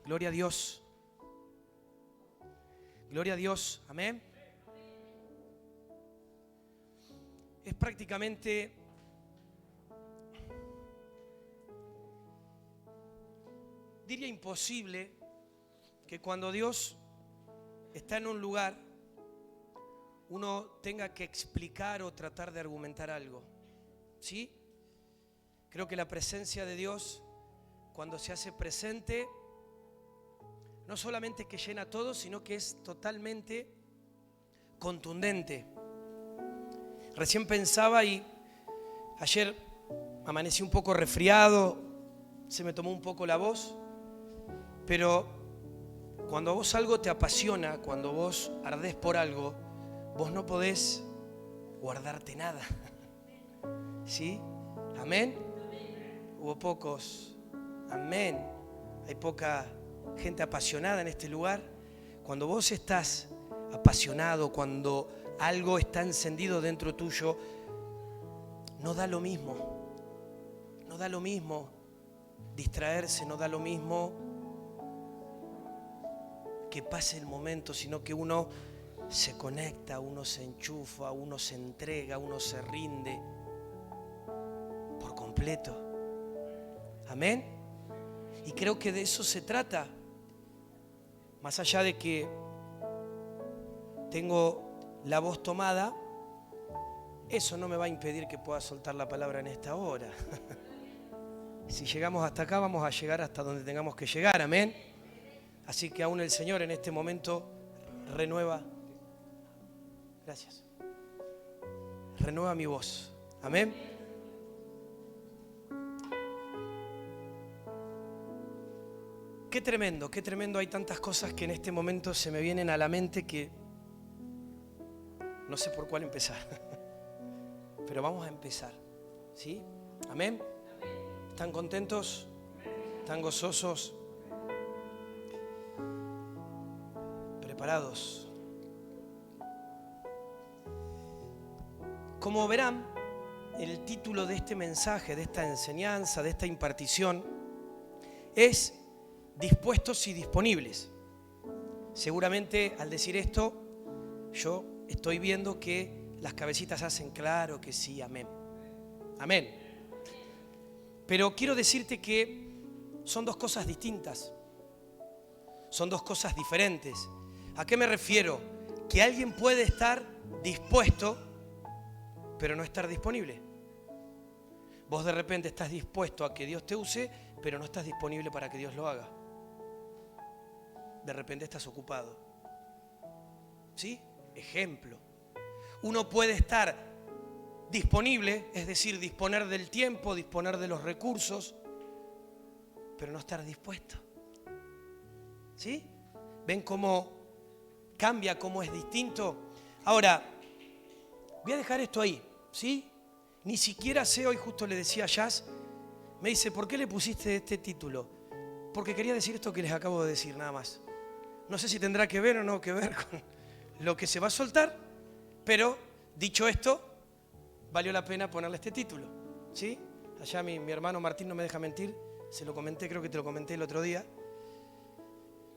Gloria a Dios. Gloria a Dios. Amén. Es prácticamente diría imposible que cuando Dios está en un lugar uno tenga que explicar o tratar de argumentar algo. ¿Sí? Creo que la presencia de Dios, cuando se hace presente, no solamente que llena todo, sino que es totalmente contundente. Recién pensaba y ayer amanecí un poco resfriado, se me tomó un poco la voz, pero cuando a vos algo te apasiona, cuando vos ardés por algo, vos no podés guardarte nada. ¿Sí? Amén. Hubo pocos. Amén. Hay poca gente apasionada en este lugar. Cuando vos estás apasionado, cuando algo está encendido dentro tuyo, no da lo mismo. No da lo mismo distraerse, no da lo mismo que pase el momento, sino que uno se conecta, uno se enchufa, uno se entrega, uno se rinde por completo. Amén. Y creo que de eso se trata. Más allá de que tengo la voz tomada, eso no me va a impedir que pueda soltar la palabra en esta hora. Si llegamos hasta acá, vamos a llegar hasta donde tengamos que llegar. Amén. Así que aún el Señor en este momento renueva. Gracias. Renueva mi voz. Amén. Qué tremendo, qué tremendo. Hay tantas cosas que en este momento se me vienen a la mente que no sé por cuál empezar. Pero vamos a empezar. ¿Sí? Amén. ¿Están contentos? ¿Están gozosos? ¿Preparados? Como verán, el título de este mensaje, de esta enseñanza, de esta impartición es dispuestos y disponibles. Seguramente al decir esto, yo estoy viendo que las cabecitas hacen claro que sí, amén. Amén. Pero quiero decirte que son dos cosas distintas. Son dos cosas diferentes. ¿A qué me refiero? Que alguien puede estar dispuesto, pero no estar disponible. Vos de repente estás dispuesto a que Dios te use, pero no estás disponible para que Dios lo haga. De repente estás ocupado. ¿Sí? Ejemplo. Uno puede estar disponible, es decir, disponer del tiempo, disponer de los recursos, pero no estar dispuesto. ¿Sí? ¿Ven cómo cambia, cómo es distinto? Ahora, voy a dejar esto ahí, ¿sí? Ni siquiera sé, hoy justo le decía a Jazz, me dice, ¿por qué le pusiste este título? Porque quería decir esto que les acabo de decir, nada más. No sé si tendrá que ver o no que ver con lo que se va a soltar, pero dicho esto, valió la pena ponerle este título, ¿sí? Allá mi hermano Martín no me deja mentir, se lo comenté, creo que te lo comenté el otro día,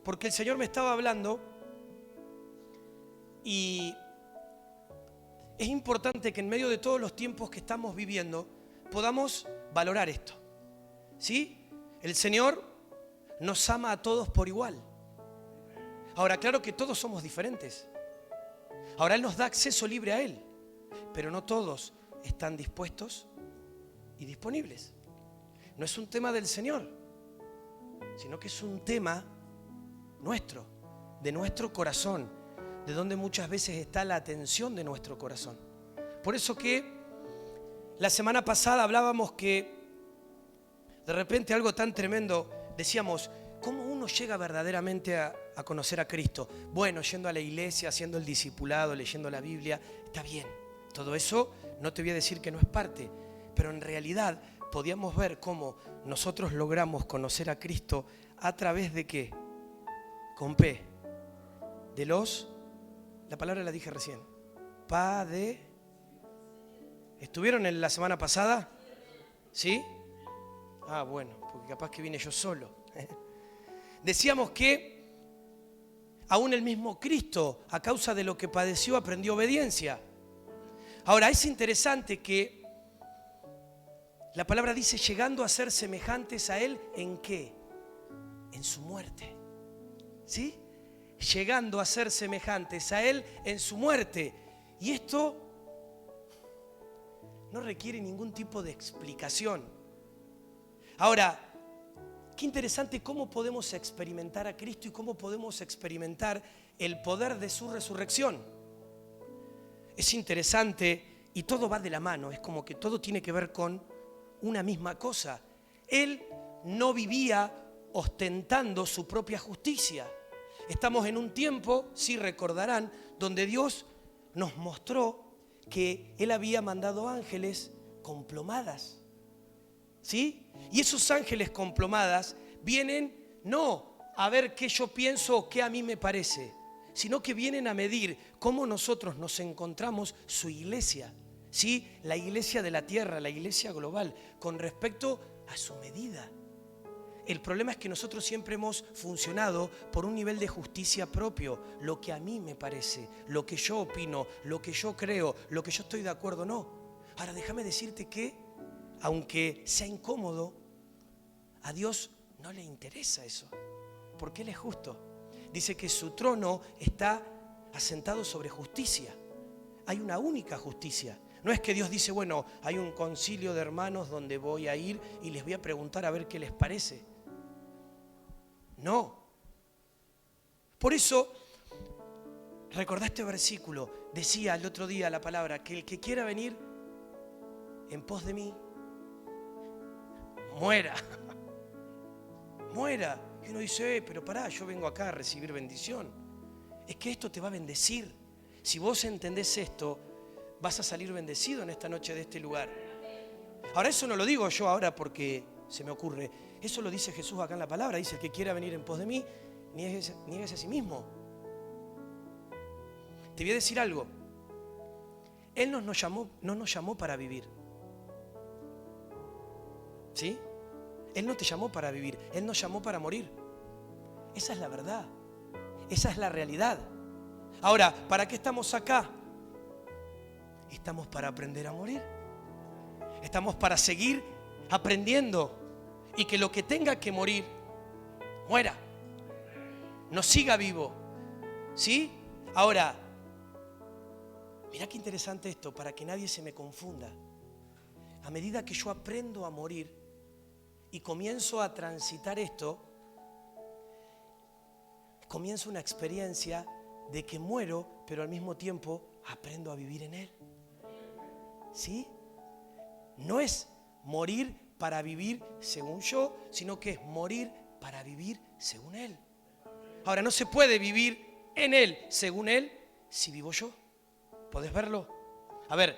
porque el Señor me estaba hablando y es importante que en medio de todos los tiempos que estamos viviendo podamos valorar esto, ¿sí? El Señor nos ama a todos por igual. Ahora, claro que todos somos diferentes. Ahora Él nos da acceso libre a Él, pero no todos están dispuestos y disponibles. No es un tema del Señor, sino que es un tema nuestro, de nuestro corazón, de donde muchas veces está la atención de nuestro corazón. Por eso que la semana pasada hablábamos que de repente algo tan tremendo, decíamos, ¿cómo uno llega verdaderamente a conocer a Cristo? Bueno, yendo a la iglesia, haciendo el discipulado, leyendo la Biblia, está bien. Todo eso no te voy a decir que no es parte, pero en realidad podíamos ver cómo nosotros logramos conocer a Cristo a través de ¿qué? Con P. De los, la palabra la dije recién, ¿Estuvieron en la semana pasada? ¿Sí? Ah, bueno, porque capaz que vine yo solo. Decíamos que aún el mismo Cristo, a causa de lo que padeció, aprendió obediencia. Ahora, es interesante que la palabra dice, llegando a ser semejantes a Él, ¿en qué? En su muerte. ¿Sí? Llegando a ser semejantes a Él en su muerte. Y esto no requiere ningún tipo de explicación. Ahora, qué interesante cómo podemos experimentar a Cristo y cómo podemos experimentar el poder de su resurrección. Es interesante y todo va de la mano, es como que todo tiene que ver con una misma cosa. Él no vivía ostentando su propia justicia. Estamos en un tiempo, si recordarán, donde Dios nos mostró que Él había mandado ángeles con plomadas. ¿Sí? Y esos ángeles con plomadas vienen no a ver qué yo pienso o qué a mí me parece, sino que vienen a medir cómo nosotros nos encontramos su iglesia, ¿sí? La iglesia de la tierra, la iglesia global, con respecto a su medida. El problema es que nosotros siempre hemos funcionado por un nivel de justicia propio, lo que a mí me parece, lo que yo opino, lo que yo creo, lo que yo estoy de acuerdo, no. Ahora déjame decirte que, aunque sea incómodo, a Dios no le interesa eso, porque Él es justo. Dice que su trono está asentado sobre justicia. Hay una única justicia. No es que Dios dice, bueno, hay un concilio de hermanos donde voy a ir y les voy a preguntar a ver qué les parece. No. Por eso, recordá este versículo, decía el otro día la palabra, que el que quiera venir en pos de mí, muera. Muera. Y uno dice, pero pará, yo vengo acá a recibir bendición. Es que esto te va a bendecir. Si vos entendés esto, vas a salir bendecido en esta noche de este lugar. Ahora, eso no lo digo yo ahora porque se me ocurre. Eso lo dice Jesús acá en la palabra. Dice, el que quiera venir en pos de mí, niéguese a sí mismo. Te voy a decir algo. Él no nos llamó para vivir. ¿Sí? Él no te llamó para vivir. Él nos llamó para morir. Esa es la verdad. Esa es la realidad. Ahora, ¿para qué estamos acá? Estamos para aprender a morir. Estamos para seguir aprendiendo. Y que lo que tenga que morir, muera. No siga vivo. ¿Sí? Ahora, mirá qué interesante esto, para que nadie se me confunda. A medida que yo aprendo a morir y comienzo a transitar esto, comienzo una experiencia de que muero, pero al mismo tiempo aprendo a vivir en Él. ¿Sí? No es morir para vivir según yo, sino que es morir para vivir según Él. Ahora, no se puede vivir en Él, según Él, si vivo yo. ¿Podés verlo? A ver,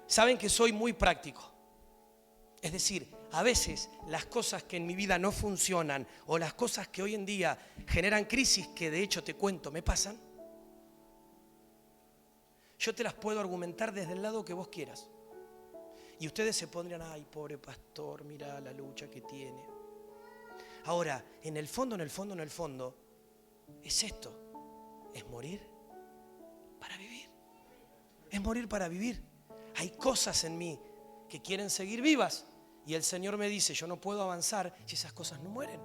saben que soy muy práctico. Es decir, a veces las cosas que en mi vida no funcionan o las cosas que hoy en día generan crisis, que de hecho te cuento, me pasan, yo te las puedo argumentar desde el lado que vos quieras. Y ustedes se pondrían, ay, pobre pastor, mira la lucha que tiene. Ahora, en el fondo, es esto. Es morir para vivir. Es morir para vivir. Hay cosas en mí que quieren seguir vivas. Y el Señor me dice, yo no puedo avanzar si esas cosas no mueren.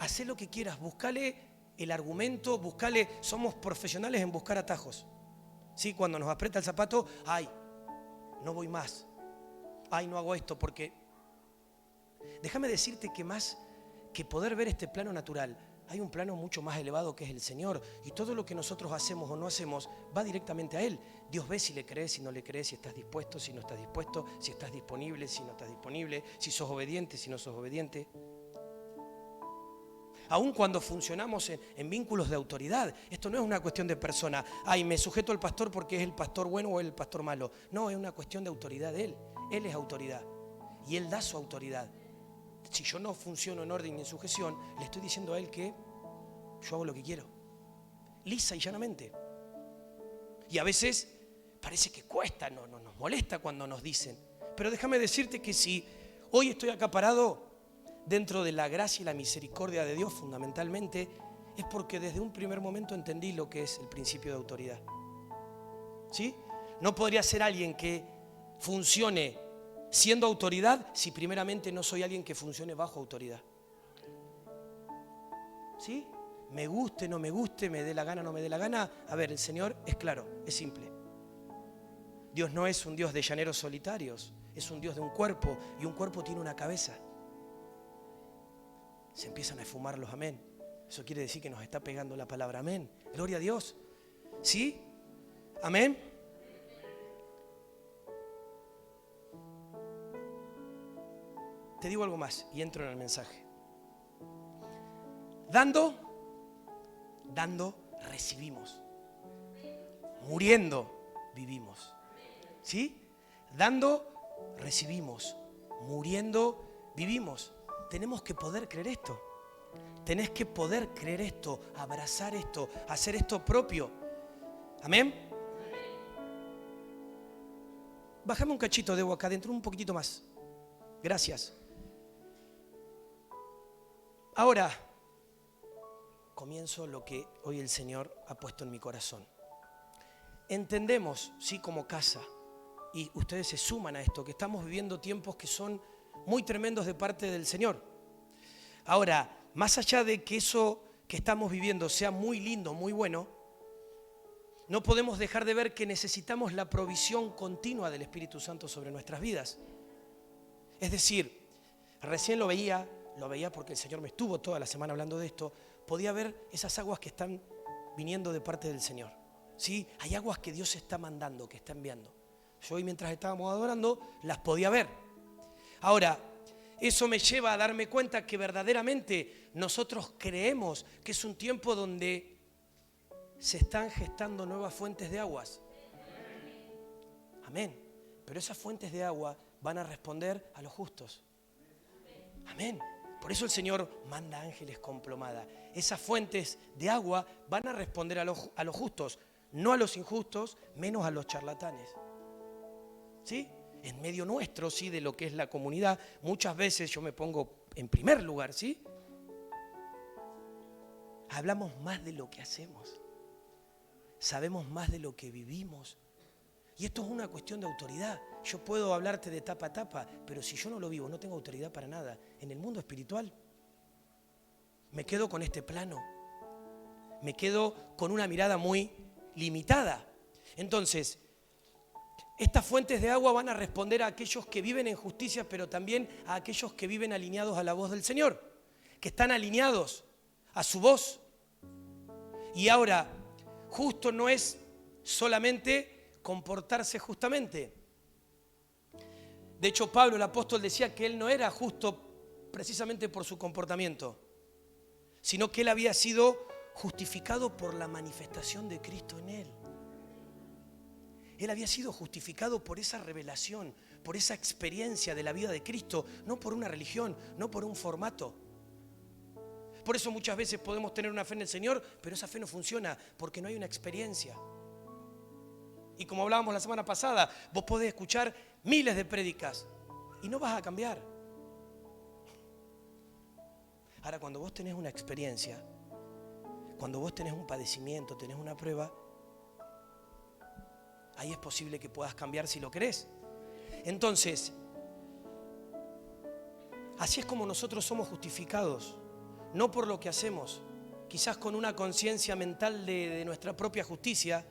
Hacé lo que quieras, buscale el argumento, somos profesionales en buscar atajos. ¿Sí? Cuando nos aprieta el zapato, ay, no voy más. Ay, no hago esto porque... Déjame decirte que más que poder ver este plano natural, hay un plano mucho más elevado que es el Señor. Y todo lo que nosotros hacemos o no hacemos va directamente a Él. Dios ve si le crees, si no le crees, si estás dispuesto, si no estás dispuesto, si estás disponible, si no estás disponible, si sos obediente, si no sos obediente. Aun cuando funcionamos en vínculos de autoridad, esto no es una cuestión de persona. Ay, me sujeto al pastor porque es el pastor bueno o el pastor malo. No, es una cuestión de autoridad de Él. Él es autoridad y Él da su autoridad. Si yo no funciono en orden y en sujeción, le estoy diciendo a Él que yo hago lo que quiero. Lisa y llanamente. Y a veces parece que cuesta, nos molesta cuando nos dicen. Pero déjame decirte que si hoy estoy acá parado, dentro de la gracia y la misericordia de Dios fundamentalmente, es porque desde un primer momento entendí lo que es el principio de autoridad. ¿Sí? No podría ser alguien que funcione siendo autoridad si primeramente no soy alguien que funcione bajo autoridad. ¿Sí? Me guste, no me guste, me dé la gana, no me dé la gana. A ver, el Señor es claro, es simple. Dios no es un Dios de llaneros solitarios, es un Dios de un cuerpo, y un cuerpo tiene una cabeza. Se empiezan a esfumar los amén. Eso quiere decir que nos está pegando la palabra amén. Gloria a Dios. ¿Sí? Amén. Te digo algo más y entro en el mensaje. Dando, recibimos. Muriendo, vivimos. ¿Sí? Dando, recibimos. Muriendo, vivimos. Tenemos que poder creer esto. Tenés que poder creer esto, abrazar esto, hacer esto propio. Amén. Bájame un cachito de agua acá adentro, un poquitito más. Gracias. Ahora comienzo lo que hoy el Señor ha puesto en mi corazón. Entendemos, sí, como casa, y ustedes se suman a esto, que estamos viviendo tiempos que son muy tremendos de parte del Señor. Ahora, más allá de que eso que estamos viviendo sea muy lindo, muy bueno, no podemos dejar de ver que necesitamos la provisión continua del Espíritu Santo sobre nuestras vidas. Es decir, recién lo veía porque el Señor me estuvo toda la semana hablando de esto, podía ver esas aguas que están viniendo de parte del Señor. ¿Sí? Hay aguas que Dios está mandando, que está enviando. Yo hoy mientras estábamos adorando las podía ver. Ahora, eso me lleva a darme cuenta que verdaderamente nosotros creemos que es un tiempo donde se están gestando nuevas fuentes de aguas. Amén. Pero esas fuentes de agua van a responder a los justos. Amén. Por eso el Señor manda ángeles con plomada. Esas fuentes de agua van a responder a los justos, no a los injustos, menos a los charlatanes. ¿Sí? En medio nuestro, sí, de lo que es la comunidad, muchas veces yo me pongo en primer lugar, ¿sí? Hablamos más de lo que hacemos. Sabemos más de lo que vivimos. Y esto es una cuestión de autoridad. Yo puedo hablarte de tapa a tapa, pero si yo no lo vivo, no tengo autoridad para nada. En el mundo espiritual, me quedo con este plano. Me quedo con una mirada muy limitada. Entonces, estas fuentes de agua van a responder a aquellos que viven en justicia, pero también a aquellos que viven alineados a la voz del Señor, que están alineados a su voz. Y ahora, justo no es solamente comportarse justamente. De hecho, Pablo, el apóstol, decía que él no era justo precisamente por su comportamiento, sino que él había sido justificado por la manifestación de Cristo en él. Él había sido justificado por esa revelación, por esa experiencia de la vida de Cristo, no por una religión, no por un formato. Por eso muchas veces podemos tener una fe en el Señor, pero esa fe no funciona porque no hay una experiencia. Y como hablábamos la semana pasada, vos podés escuchar miles de prédicas y no vas a cambiar. Ahora, cuando vos tenés una experiencia, cuando vos tenés un padecimiento, tenés una prueba, ahí es posible que puedas cambiar si lo querés. Entonces, así es como nosotros somos justificados, no por lo que hacemos, quizás con una conciencia mental de nuestra propia justicia,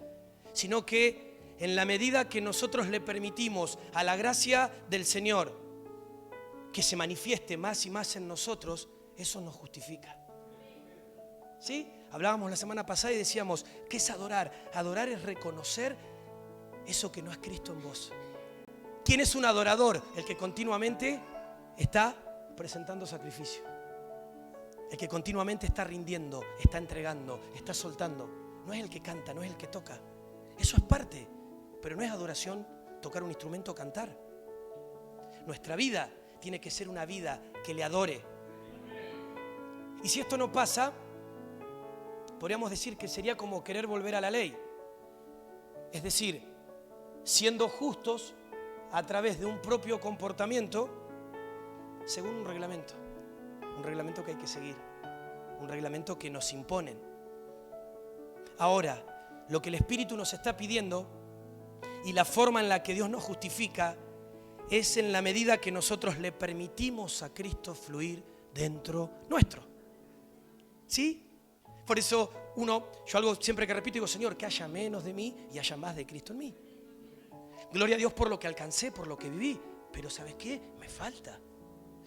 sino que en la medida que nosotros le permitimos a la gracia del Señor que se manifieste más y más en nosotros, eso nos justifica. ¿Sí? Hablábamos la semana pasada y decíamos, ¿qué es adorar? Adorar es reconocer eso que no es Cristo en vos. ¿Quién es un adorador? El que continuamente está presentando sacrificio. El que continuamente está rindiendo, está entregando, está soltando. No es el que canta, no es el que toca. Eso es parte, pero no es adoración tocar un instrumento o cantar. Nuestra vida tiene que ser una vida que le adore. Y si esto no pasa, podríamos decir que sería como querer volver a la ley. Es decir, siendo justos a través de un propio comportamiento según un reglamento. un reglamento que hay que seguir, un reglamento que nos imponen. Ahora, lo que el Espíritu nos está pidiendo y la forma en la que Dios nos justifica es en la medida que nosotros le permitimos a Cristo fluir dentro nuestro. ¿Sí? Por eso yo algo siempre que repito digo, Señor, que haya menos de mí y haya más de Cristo en mí. Gloria a Dios por lo que alcancé, por lo que viví, pero ¿sabes qué? Me falta.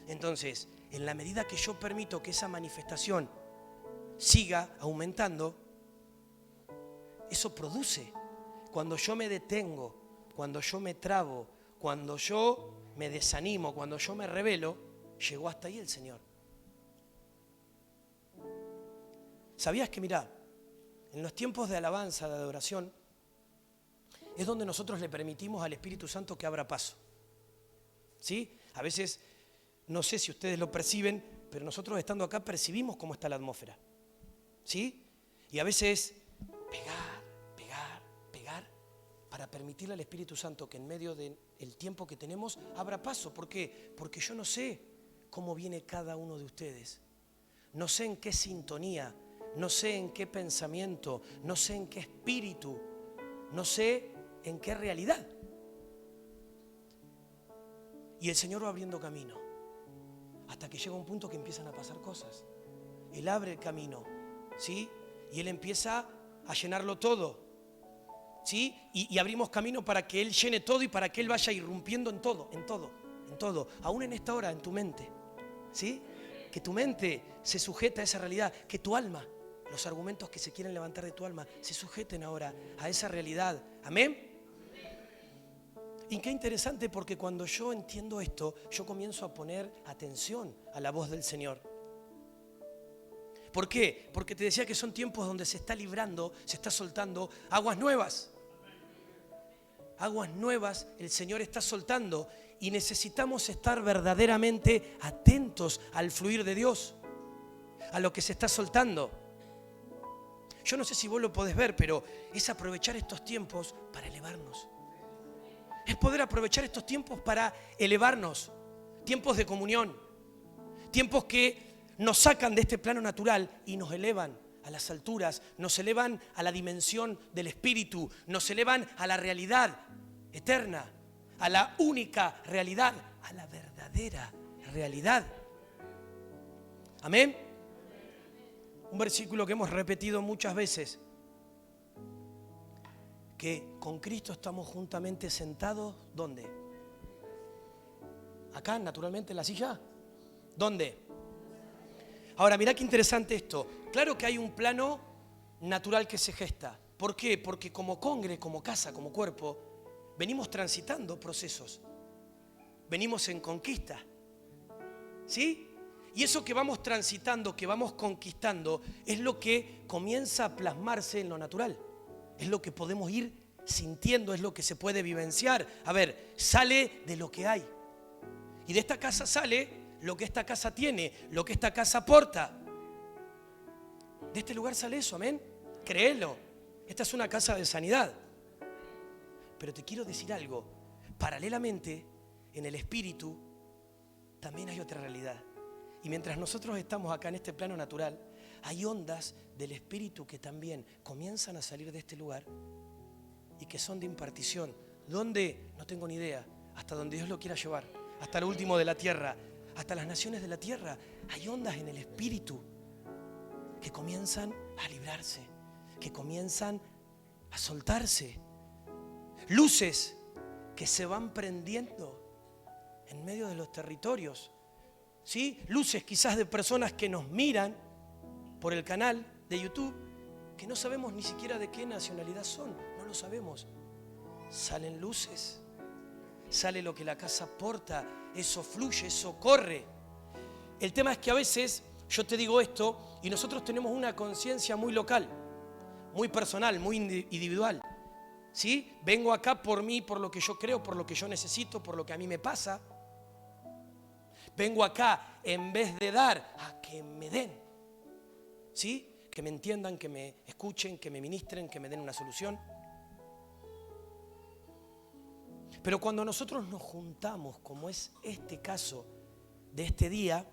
Entonces, en la medida que yo permito que esa manifestación siga aumentando, eso produce. Cuando yo me detengo, cuando yo me trabo, cuando yo me desanimo, cuando yo me rebelo, llegó hasta ahí el Señor. ¿Sabías que, mirá, en los tiempos de alabanza, de adoración, es donde nosotros le permitimos al Espíritu Santo que abra paso? ¿Sí? A veces, no sé si ustedes lo perciben, pero nosotros estando acá percibimos cómo está la atmósfera. ¿Sí? Y a veces pegar, para permitirle al Espíritu Santo que en medio del tiempo que tenemos abra paso. ¿Por qué? Porque yo no sé cómo viene cada uno de ustedes. No sé en qué sintonía, no sé en qué pensamiento, no sé en qué espíritu, no sé en qué realidad. Y el Señor va abriendo camino hasta que llega un punto que empiezan a pasar cosas. Él abre el camino, ¿sí? Y Él empieza a llenarlo todo, ¿sí? Y abrimos camino para que Él llene todo y para que Él vaya irrumpiendo en todo. Aún en esta hora, en tu mente, ¿sí? Que tu mente se sujeta a esa realidad, que tu alma, los argumentos que se quieren levantar de tu alma, se sujeten ahora a esa realidad. ¿Amén? Y qué interesante, porque cuando yo entiendo esto, yo comienzo a poner atención a la voz del Señor. ¿Por qué? Porque te decía que son tiempos donde se está librando, se está soltando aguas nuevas. Aguas nuevas el Señor está soltando y necesitamos estar verdaderamente atentos al fluir de Dios, a lo que se está soltando. Yo no sé si vos lo podés ver, pero es aprovechar estos tiempos para elevarnos. Es poder aprovechar estos tiempos para elevarnos. Tiempos de comunión. Tiempos que nos sacan de este plano natural y nos elevan a las alturas, nos elevan a la dimensión del Espíritu, nos elevan a la realidad eterna, a la única realidad, a la verdadera realidad. Amén. Un versículo que hemos repetido muchas veces, que con Cristo estamos juntamente sentados, ¿dónde? Acá, naturalmente, en la silla. ¿Dónde? Ahora, mirá qué interesante esto. Claro que hay un plano natural que se gesta. ¿Por qué? Porque como congre, como casa, como cuerpo, venimos transitando procesos. Venimos en conquista. ¿Sí? Y eso que vamos transitando, que vamos conquistando, es lo que comienza a plasmarse en lo natural. Es lo que podemos ir sintiendo, es lo que se puede vivenciar. A ver, sale de lo que hay. Y de esta casa sale lo que esta casa tiene, lo que esta casa aporta. De este lugar sale eso, amén. Créelo. Esta es una casa de sanidad. Pero te quiero decir algo. Paralelamente, en el espíritu, también hay otra realidad. Y mientras nosotros estamos acá en este plano natural, hay ondas del espíritu que también comienzan a salir de este lugar y que son de impartición. ¿Dónde? No tengo ni idea. Hasta donde Dios lo quiera llevar. Hasta lo último de la tierra. Hasta las naciones de la tierra. Hay ondas en el espíritu que comienzan a librarse, que comienzan a soltarse. Luces que se van prendiendo en medio de los territorios. ¿Sí? Luces quizás de personas que nos miran por el canal de YouTube, que no sabemos ni siquiera de qué nacionalidad son, no lo sabemos. Salen luces, sale lo que la casa aporta, eso fluye, eso corre. El tema es que a veces yo te digo esto y nosotros tenemos una conciencia muy local, muy personal, muy individual. ¿Sí? Vengo acá por mí, por lo que yo creo, por lo que yo necesito, por lo que a mí me pasa. Vengo acá en vez de dar, a que me den. ¿Sí? Que me entiendan, que me escuchen, que me ministren, que me den una solución. Pero cuando nosotros nos juntamos, como es este caso de este día,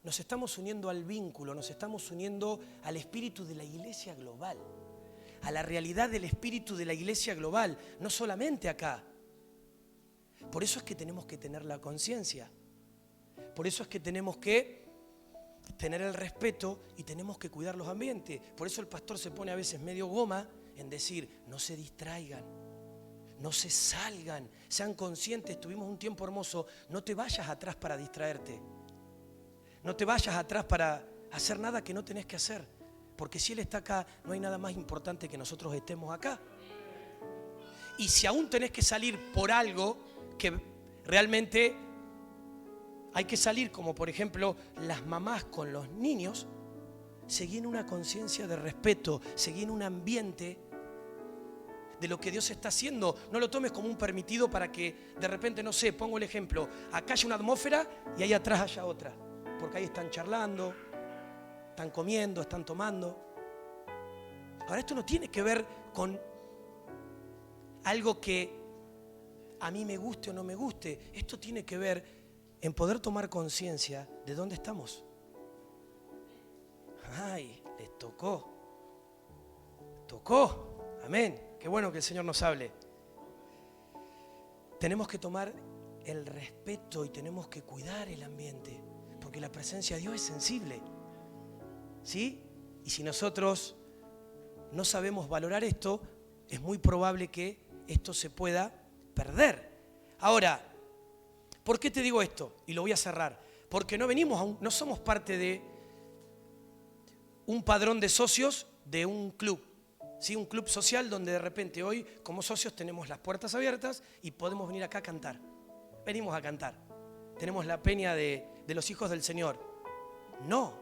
nos estamos uniendo al vínculo, nos estamos uniendo al espíritu de la iglesia global, a la realidad del espíritu de la iglesia global, no solamente acá. Por eso es que tenemos que tener la conciencia, por eso es que tenemos que tener el respeto y tenemos que cuidar los ambientes. Por eso el pastor se pone a veces medio goma en decir, no se distraigan, no se salgan, sean conscientes, tuvimos un tiempo hermoso, no te vayas atrás para distraerte. No te vayas atrás para hacer nada que no tenés que hacer. Porque si Él está acá, no hay nada más importante que nosotros estemos acá. Y si aún tenés que salir por algo que realmente hay que salir, como por ejemplo las mamás con los niños, seguí en una conciencia de respeto, seguí en un ambiente de lo que Dios está haciendo. No lo tomes como un permitido para que de repente, no sé, pongo el ejemplo, acá haya una atmósfera y ahí atrás haya otra. Porque ahí están charlando, están comiendo, están tomando. Ahora, esto no tiene que ver con algo que a mí me guste o no me guste. Esto tiene que ver en poder tomar conciencia de dónde estamos. Ay, les tocó. Tocó. Amén. Qué bueno que el Señor nos hable. Tenemos que tomar el respeto y tenemos que cuidar el ambiente. Porque la presencia de Dios es sensible, ¿sí? Y si nosotros no sabemos valorar esto, es muy probable que esto se pueda perder. Ahora, ¿por qué te digo esto? Y lo voy a cerrar. Porque no somos parte de un padrón de socios de un club, ¿sí? Un club social donde de repente hoy, como socios, tenemos las puertas abiertas y podemos venir acá a cantar. Venimos a cantar. Tenemos la peña de los hijos del Señor. No.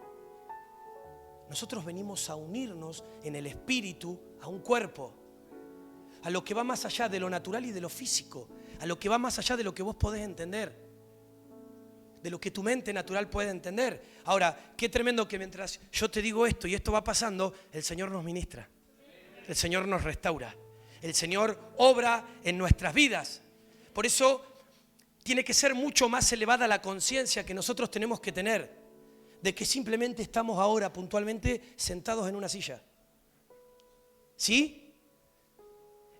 Nosotros venimos a unirnos en el espíritu a un cuerpo, a lo que va más allá de lo natural y de lo físico, a lo que va más allá de lo que vos podés entender, de lo que tu mente natural puede entender. Ahora, qué tremendo que mientras yo te digo esto y esto va pasando, el Señor nos ministra, el Señor nos restaura, el Señor obra en nuestras vidas. Por eso tiene que ser mucho más elevada la conciencia que nosotros tenemos que tener de que simplemente estamos ahora puntualmente sentados en una silla. ¿Sí?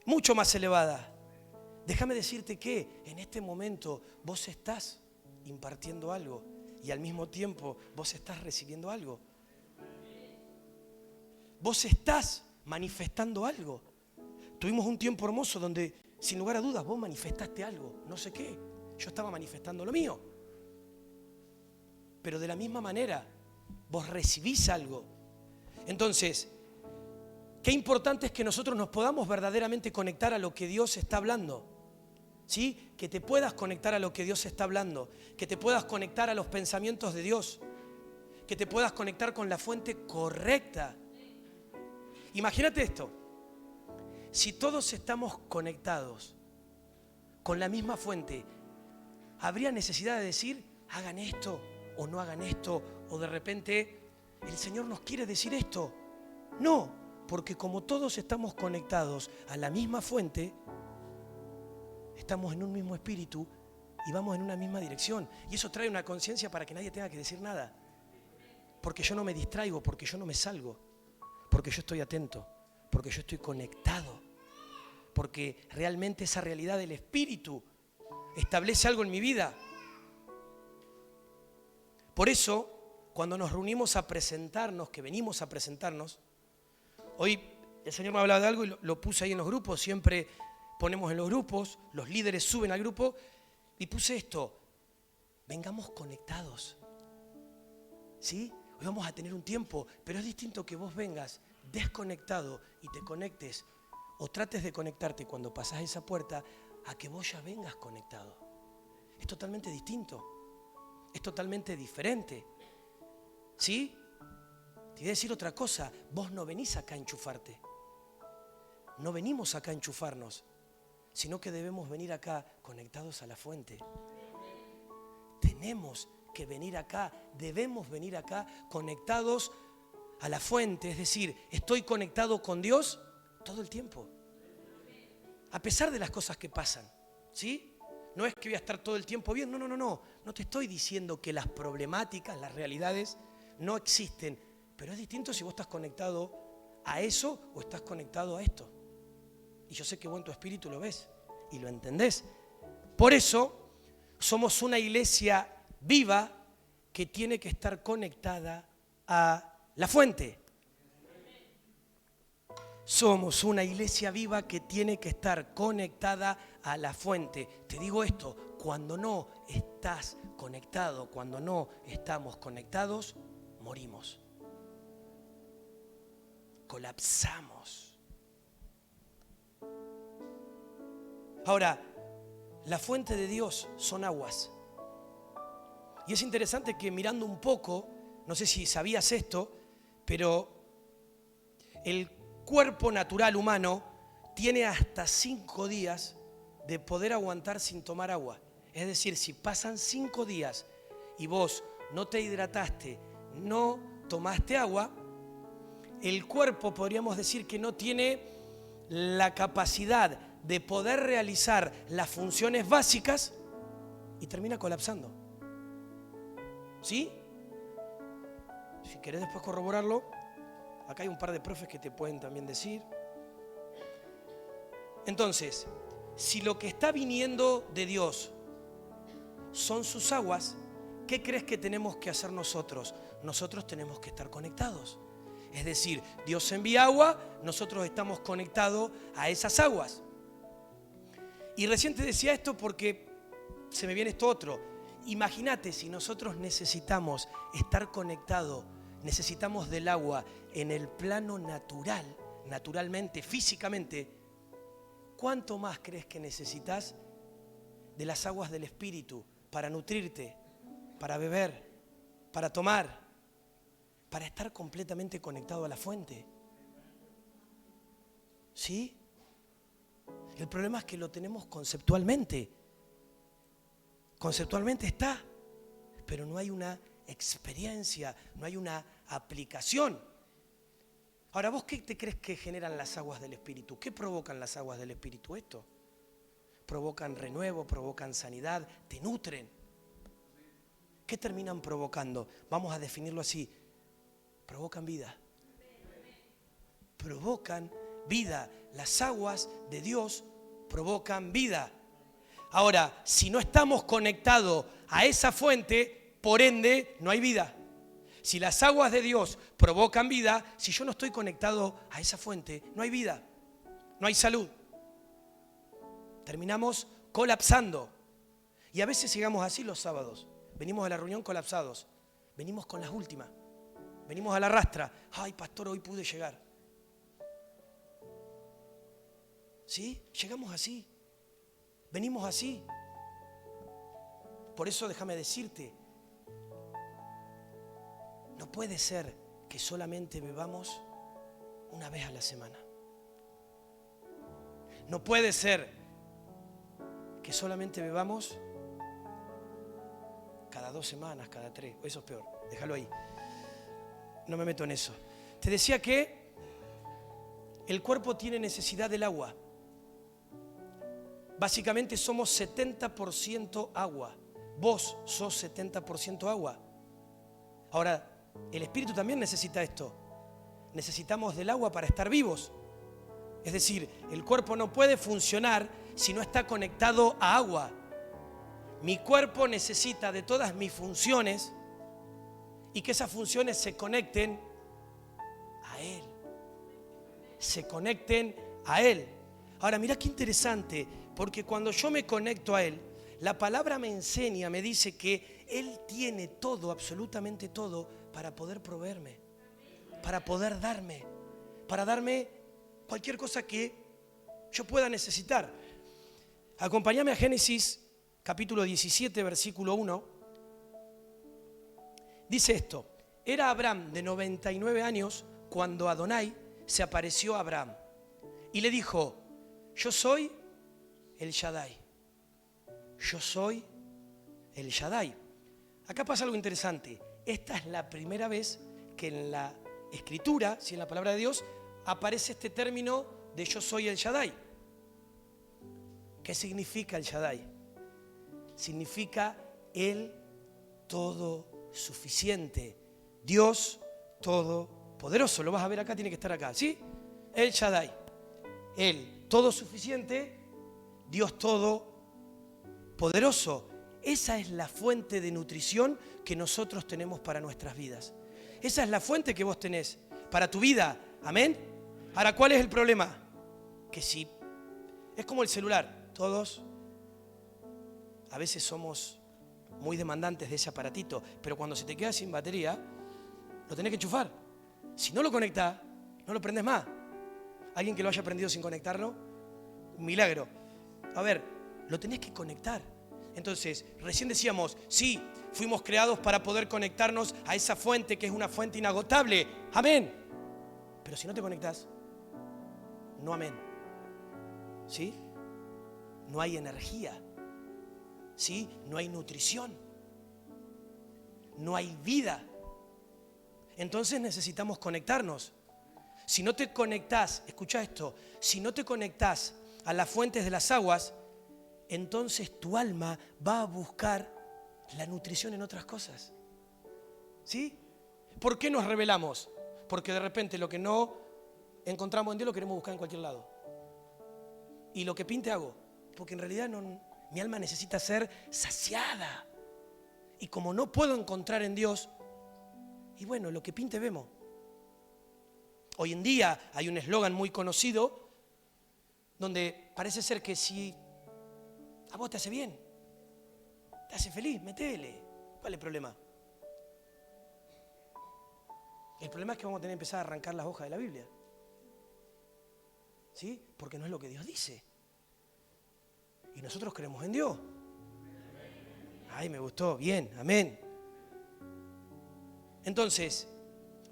Mucho más elevada. Déjame decirte que en este momento vos estás impartiendo algo y al mismo tiempo vos estás recibiendo algo. Vos estás manifestando algo. Tuvimos un tiempo hermoso donde, sin lugar a dudas, vos manifestaste algo, no sé qué. Yo estaba manifestando lo mío. Pero de la misma manera, vos recibís algo. Entonces, qué importante es que nosotros nos podamos verdaderamente conectar a lo que Dios está hablando. ¿Sí? Que te puedas conectar a lo que Dios está hablando. Que te puedas conectar a los pensamientos de Dios. Que te puedas conectar con la fuente correcta. Imagínate esto. Si todos estamos conectados con la misma fuente, ¿habría necesidad de decir, hagan esto o no hagan esto? O de repente, el Señor nos quiere decir esto. No, porque como todos estamos conectados a la misma fuente, estamos en un mismo espíritu y vamos en una misma dirección. Y eso trae una conciencia para que nadie tenga que decir nada. Porque yo no me distraigo, porque yo no me salgo, porque yo estoy atento, porque yo estoy conectado, porque realmente esa realidad del espíritu establece algo en mi vida. Por eso, cuando nos reunimos a presentarnos, que venimos a presentarnos, hoy el Señor me hablaba de algo y lo puse ahí en los grupos, siempre ponemos en los grupos, los líderes suben al grupo, y puse esto, vengamos conectados, ¿sí? Hoy vamos a tener un tiempo, pero es distinto que vos vengas desconectado y te conectes, o trates de conectarte cuando pasás esa puerta, a que vos ya vengas conectado. Es totalmente distinto, es totalmente diferente, ¿sí? Te voy a decir otra cosa, vos no venís acá a enchufarte, no venimos acá a enchufarnos, sino que debemos venir acá conectados a la fuente. Tenemos que venir acá, debemos venir acá conectados a la fuente, es decir, estoy conectado con Dios todo el tiempo. A pesar de las cosas que pasan, ¿sí? no es que voy a estar todo el tiempo bien. No, no, no, no. No te estoy diciendo que las problemáticas, las realidades no existen. Pero es distinto si vos estás conectado a eso o estás conectado a esto. Y yo sé que vos en tu espíritu lo ves y lo entendés. Por eso somos una iglesia viva que tiene que estar conectada a la fuente. Somos una iglesia viva que tiene que estar conectada a la fuente. Te digo esto, cuando no estás conectado, cuando no estamos conectados, morimos. Colapsamos. Ahora, la fuente de Dios son aguas. Y es interesante que mirando un poco, no sé si sabías esto, pero el cuerpo natural humano tiene hasta 5 días de poder aguantar sin tomar agua. Es decir, si pasan 5 días y vos no te hidrataste, no tomaste agua, el cuerpo podríamos decir que no tiene la capacidad de poder realizar las funciones básicas y termina colapsando. ¿Sí? Si querés después corroborarlo, acá hay un par de profes que te pueden también decir. Entonces, si lo que está viniendo de Dios son sus aguas, ¿qué crees que tenemos que hacer nosotros? Nosotros tenemos que estar conectados. Es decir, Dios envía agua, nosotros estamos conectados a esas aguas. Y recién te decía esto porque se me viene esto otro. Imagínate si nosotros necesitamos estar conectados, necesitamos del agua en el plano natural, naturalmente, físicamente, ¿cuánto más crees que necesitas de las aguas del Espíritu para nutrirte, para beber, para tomar, para estar completamente conectado a la fuente? ¿Sí? El problema es que lo tenemos conceptualmente. Conceptualmente está, pero no hay una experiencia, no hay una aplicación. Ahora, ¿vos qué te crees que generan las aguas del Espíritu? ¿Qué provocan las aguas del Espíritu? Esto. Provocan renuevo, provocan sanidad, te nutren. ¿Qué terminan provocando? Vamos a definirlo así. Provocan vida. Provocan vida. Las aguas de Dios provocan vida. Ahora, si no estamos conectados a esa fuente, por ende, no hay vida. Si las aguas de Dios provocan vida, si yo no estoy conectado a esa fuente, no hay vida, no hay salud. Terminamos colapsando. Y a veces llegamos así los sábados. Venimos a la reunión colapsados. Venimos con las últimas. Venimos a la rastra. Ay, pastor, hoy pude llegar. ¿Sí? Llegamos así. Venimos así. Por eso déjame decirte, no puede ser que solamente bebamos una vez a la semana. No puede ser que solamente bebamos cada 2 semanas, cada 3. Eso es peor, déjalo ahí. No me meto en eso. Te decía que el cuerpo tiene necesidad del agua. Básicamente somos 70% agua. Vos sos 70% agua. Ahora, el espíritu también necesita esto. Necesitamos del agua para estar vivos. Es decir, el cuerpo no puede funcionar si no está conectado a agua. Mi cuerpo necesita de todas mis funciones y que esas funciones se conecten a Él. Se conecten a Él. Ahora, mira qué interesante, porque cuando yo me conecto a Él, la palabra me enseña, me dice que Él tiene todo, absolutamente todo, para poder proveerme, para poder darme, para darme cualquier cosa que yo pueda necesitar. Acompáñame a Génesis capítulo 17, versículo 1. Dice esto: era Abraham de 99 años cuando Adonai se apareció a Abraham y le dijo: yo soy el Shaddai. Yo soy el Shaddai. Acá pasa algo interesante. Esta es la primera vez que en la Escritura, si en la palabra de Dios, aparece este término de yo soy el Shaddai. ¿Qué significa el Shaddai? significa el todo suficiente. Dios todopoderoso. Lo vas a ver acá, tiene que estar acá, ¿sí? El Shaddai. El todo suficiente, Dios todopoderoso. Esa es la fuente de nutrición que nosotros tenemos para nuestras vidas. Esa es la fuente que vos tenés para tu vida. Amén. Ahora, ¿cuál es el problema? Que si es como el celular, todos a veces somos muy demandantes de ese aparatito, pero cuando se te queda sin batería, lo tenés que enchufar. Si no lo conectás, no lo prendes más. ¿Alguien que lo haya aprendido sin conectarlo? Un milagro. A ver, lo tenés que conectar. Entonces, recién decíamos, sí, fuimos creados para poder conectarnos a esa fuente que es una fuente inagotable. Amén. Pero si no te conectás, no amén. ¿Sí? No hay energía. ¿Sí? No hay nutrición. No hay vida. Entonces necesitamos conectarnos. Si no te conectás, escucha esto, si no te conectás a las fuentes de las aguas, entonces tu alma va a buscar la nutrición en otras cosas. ¿Sí? ¿Por qué nos rebelamos? Porque de repente lo que no encontramos en Dios lo queremos buscar en cualquier lado. Y lo que pinte hago, porque en realidad mi alma necesita ser saciada. Y como no puedo encontrar en Dios, y bueno, lo que pinte vemos. Hoy en día hay un eslogan muy conocido donde parece ser que si a vos te hace bien, te hace feliz, metele. ¿Cuál es el problema? El problema es que vamos a tener que empezar a arrancar las hojas de la Biblia. ¿Sí? Porque no es lo que Dios dice. Y nosotros creemos en Dios. Ay, me gustó, bien, amén. Entonces,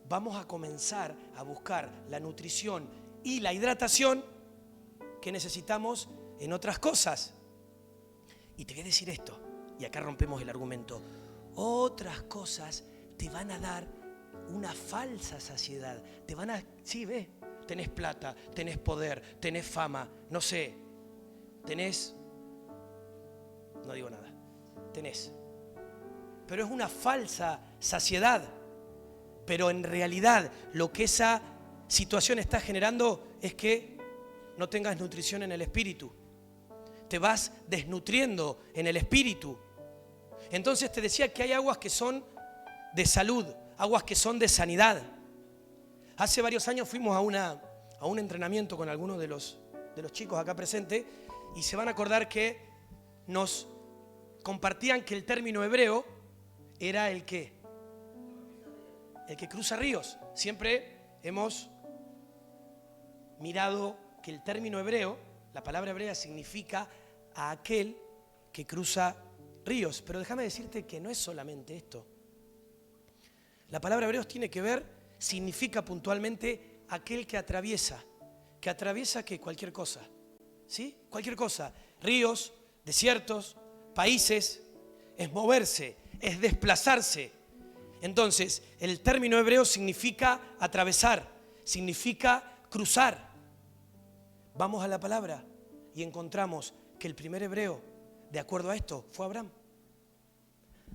vamos a comenzar a buscar la nutrición y la hidratación que necesitamos en otras cosas. Y te voy a decir esto, y acá rompemos el argumento. Otras cosas te van a dar una falsa saciedad. Te van a, sí, ves, tenés plata, tenés poder, tenés fama, no sé, tenés, no digo nada, tenés. Pero es una falsa saciedad. Pero en realidad lo que esa situación está generando es que no tengas nutrición en el espíritu. Te vas desnutriendo en el espíritu. Entonces te decía que hay aguas que son de salud, aguas que son de sanidad. Hace varios años fuimos a un entrenamiento con algunos de los chicos acá presentes y se van a acordar que nos compartían que el término hebreo era el que cruza ríos. Siempre hemos mirado que el término hebreo, la palabra hebrea significa a aquel que cruza ríos. Pero déjame decirte que no es solamente esto. La palabra hebreos tiene que ver, significa puntualmente aquel que atraviesa que cualquier cosa. ¿Sí? Cualquier cosa. Ríos, desiertos, países, es moverse, es desplazarse. Entonces, el término hebreo significa atravesar, significa cruzar. Vamos a la palabra y encontramos que el primer hebreo, de acuerdo a esto, fue Abraham.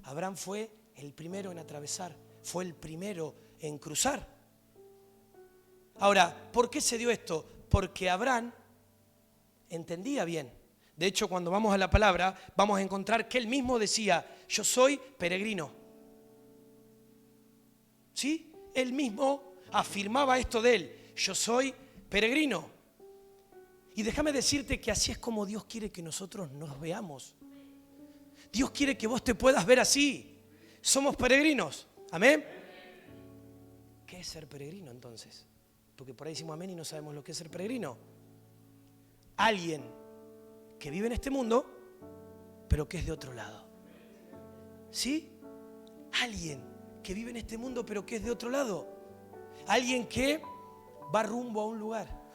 Abraham fue el primero en atravesar, fue el primero en cruzar. Ahora, ¿por qué se dio esto? Porque Abraham entendía bien. De hecho, cuando vamos a la palabra, vamos a encontrar que él mismo decía, yo soy peregrino. ¿Sí? Él mismo afirmaba esto de él, yo soy peregrino. Y déjame decirte que así es como Dios quiere que nosotros nos veamos. Dios quiere que vos te puedas ver así. Somos peregrinos. ¿Amén? ¿Qué es ser peregrino entonces? Porque por ahí decimos amén y no sabemos lo que es ser peregrino. Alguien que vive en este mundo, pero que es de otro lado. ¿Sí? Alguien que vive en este mundo, pero que es de otro lado. Alguien que va rumbo a un lugar.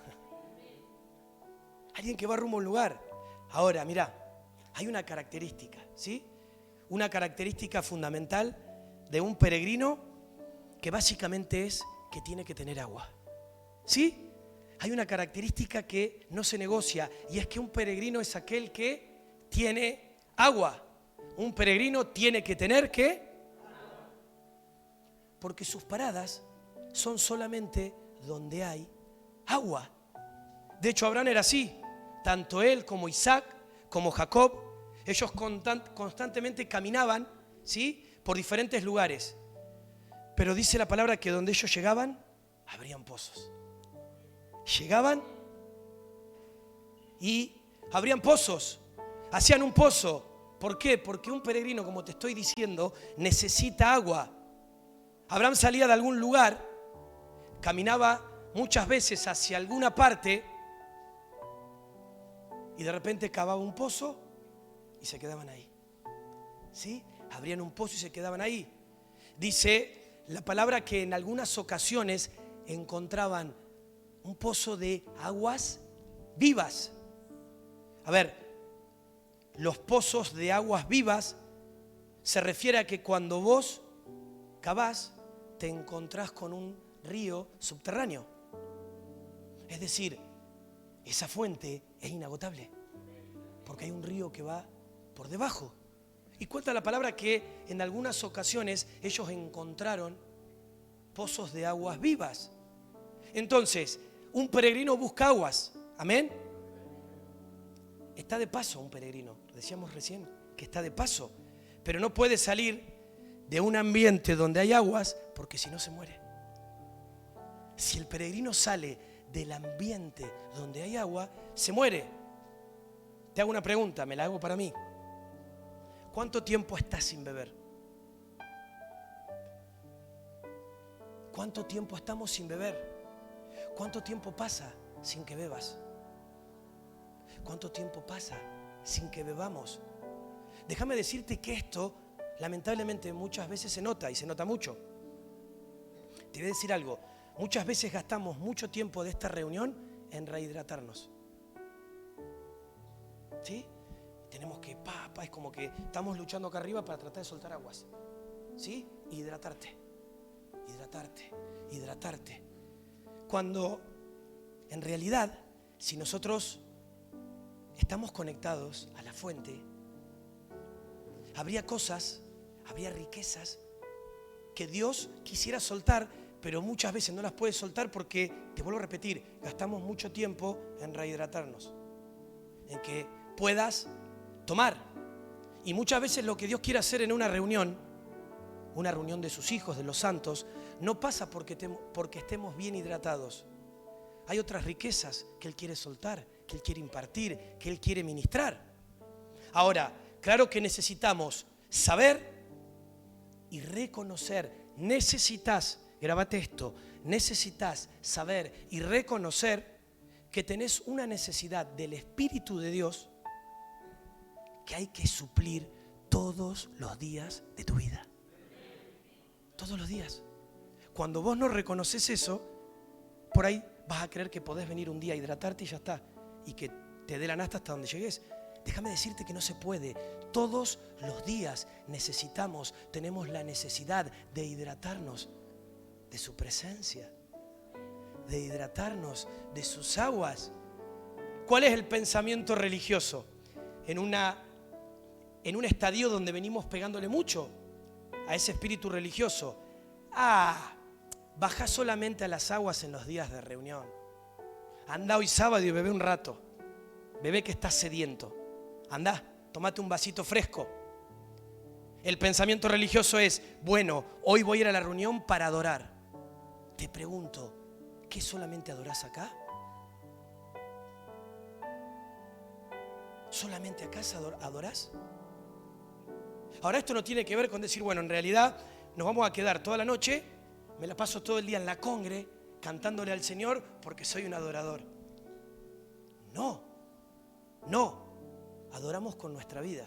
Alguien que va rumbo a un lugar. Ahora, mirá, hay una característica, ¿sí? Una característica fundamental de un peregrino que básicamente es que tiene que tener agua. ¿Sí? Hay una característica que no se negocia y es que un peregrino es aquel que tiene agua. Un peregrino tiene que tener ¿qué? Porque sus paradas son solamente donde hay agua. De hecho, Abraham era así. Tanto él como Isaac, como Jacob, ellos constantemente caminaban, ¿sí?, por diferentes lugares. Pero dice la palabra que donde ellos llegaban, abrían pozos. Llegaban y abrían pozos. Hacían un pozo. ¿Por qué? Porque un peregrino, como te estoy diciendo, necesita agua. Abraham salía de algún lugar, caminaba muchas veces hacia alguna parte y de repente cavaba un pozo y se quedaban ahí. ¿Sí? Abrían un pozo y se quedaban ahí. Dice la palabra que en algunas ocasiones encontraban un pozo de aguas vivas. A ver, los pozos de aguas vivas se refiere a que cuando vos cavás te encontrás con un río subterráneo. Es decir, esa fuente es inagotable porque hay un río que va por debajo. Y cuenta la palabra que en algunas ocasiones ellos encontraron pozos de aguas vivas. Entonces, un peregrino busca aguas. Amén. Está de paso un peregrino. Decíamos recién que está de paso. Pero no puede salir de un ambiente donde hay aguas porque si no se muere. Si el peregrino sale del ambiente donde hay agua, se muere. Te hago una pregunta, me la hago para mí. ¿Cuánto tiempo estás sin beber? ¿Cuánto tiempo estamos sin beber? ¿Cuánto tiempo pasa sin que bebas? ¿Cuánto tiempo pasa sin que bebamos? Déjame decirte que esto, lamentablemente, muchas veces se nota y se nota mucho. Te voy a decir algo. Muchas veces gastamos mucho tiempo de esta reunión en rehidratarnos. ¿Sí? Tenemos que, es como que estamos luchando acá arriba para tratar de soltar aguas. ¿Sí? Hidratarte. Cuando, en realidad, si nosotros estamos conectados a la fuente, habría cosas, habría riquezas que Dios quisiera soltar, pero muchas veces no las puede soltar porque, te vuelvo a repetir, gastamos mucho tiempo en rehidratarnos, en que puedas tomar. Y muchas veces lo que Dios quiere hacer en una reunión de sus hijos, de los santos, no pasa porque estemos bien hidratados. Hay otras riquezas que Él quiere soltar, que Él quiere impartir, que Él quiere ministrar. Ahora, claro que necesitamos saber y reconocer. Grábate esto, necesitas saber y reconocer que tenés una necesidad del Espíritu de Dios que hay que suplir todos los días de tu vida. Todos los días. Cuando vos no reconoces eso, por ahí vas a creer que podés venir un día a hidratarte y ya está. Y que te dé la nasta hasta donde llegues. Déjame decirte que no se puede. Todos los días tenemos la necesidad de hidratarnos de su presencia, de hidratarnos de sus aguas. ¿Cuál es el pensamiento religioso? En un estadio donde venimos pegándole mucho a ese espíritu religioso. Baja solamente a las aguas en los días de reunión. Anda hoy sábado y bebé un rato. Bebé que estás sediento. Andá, tomate un vasito fresco. El pensamiento religioso es, bueno, hoy voy a ir a la reunión para adorar. Te pregunto, ¿qué solamente adorás acá? ¿Solamente acá adorás? Ahora, esto no tiene que ver con decir, bueno, en realidad nos vamos a quedar toda la noche, me la paso todo el día en la congre, cantándole al Señor porque soy un adorador. No. Adoramos con nuestra vida.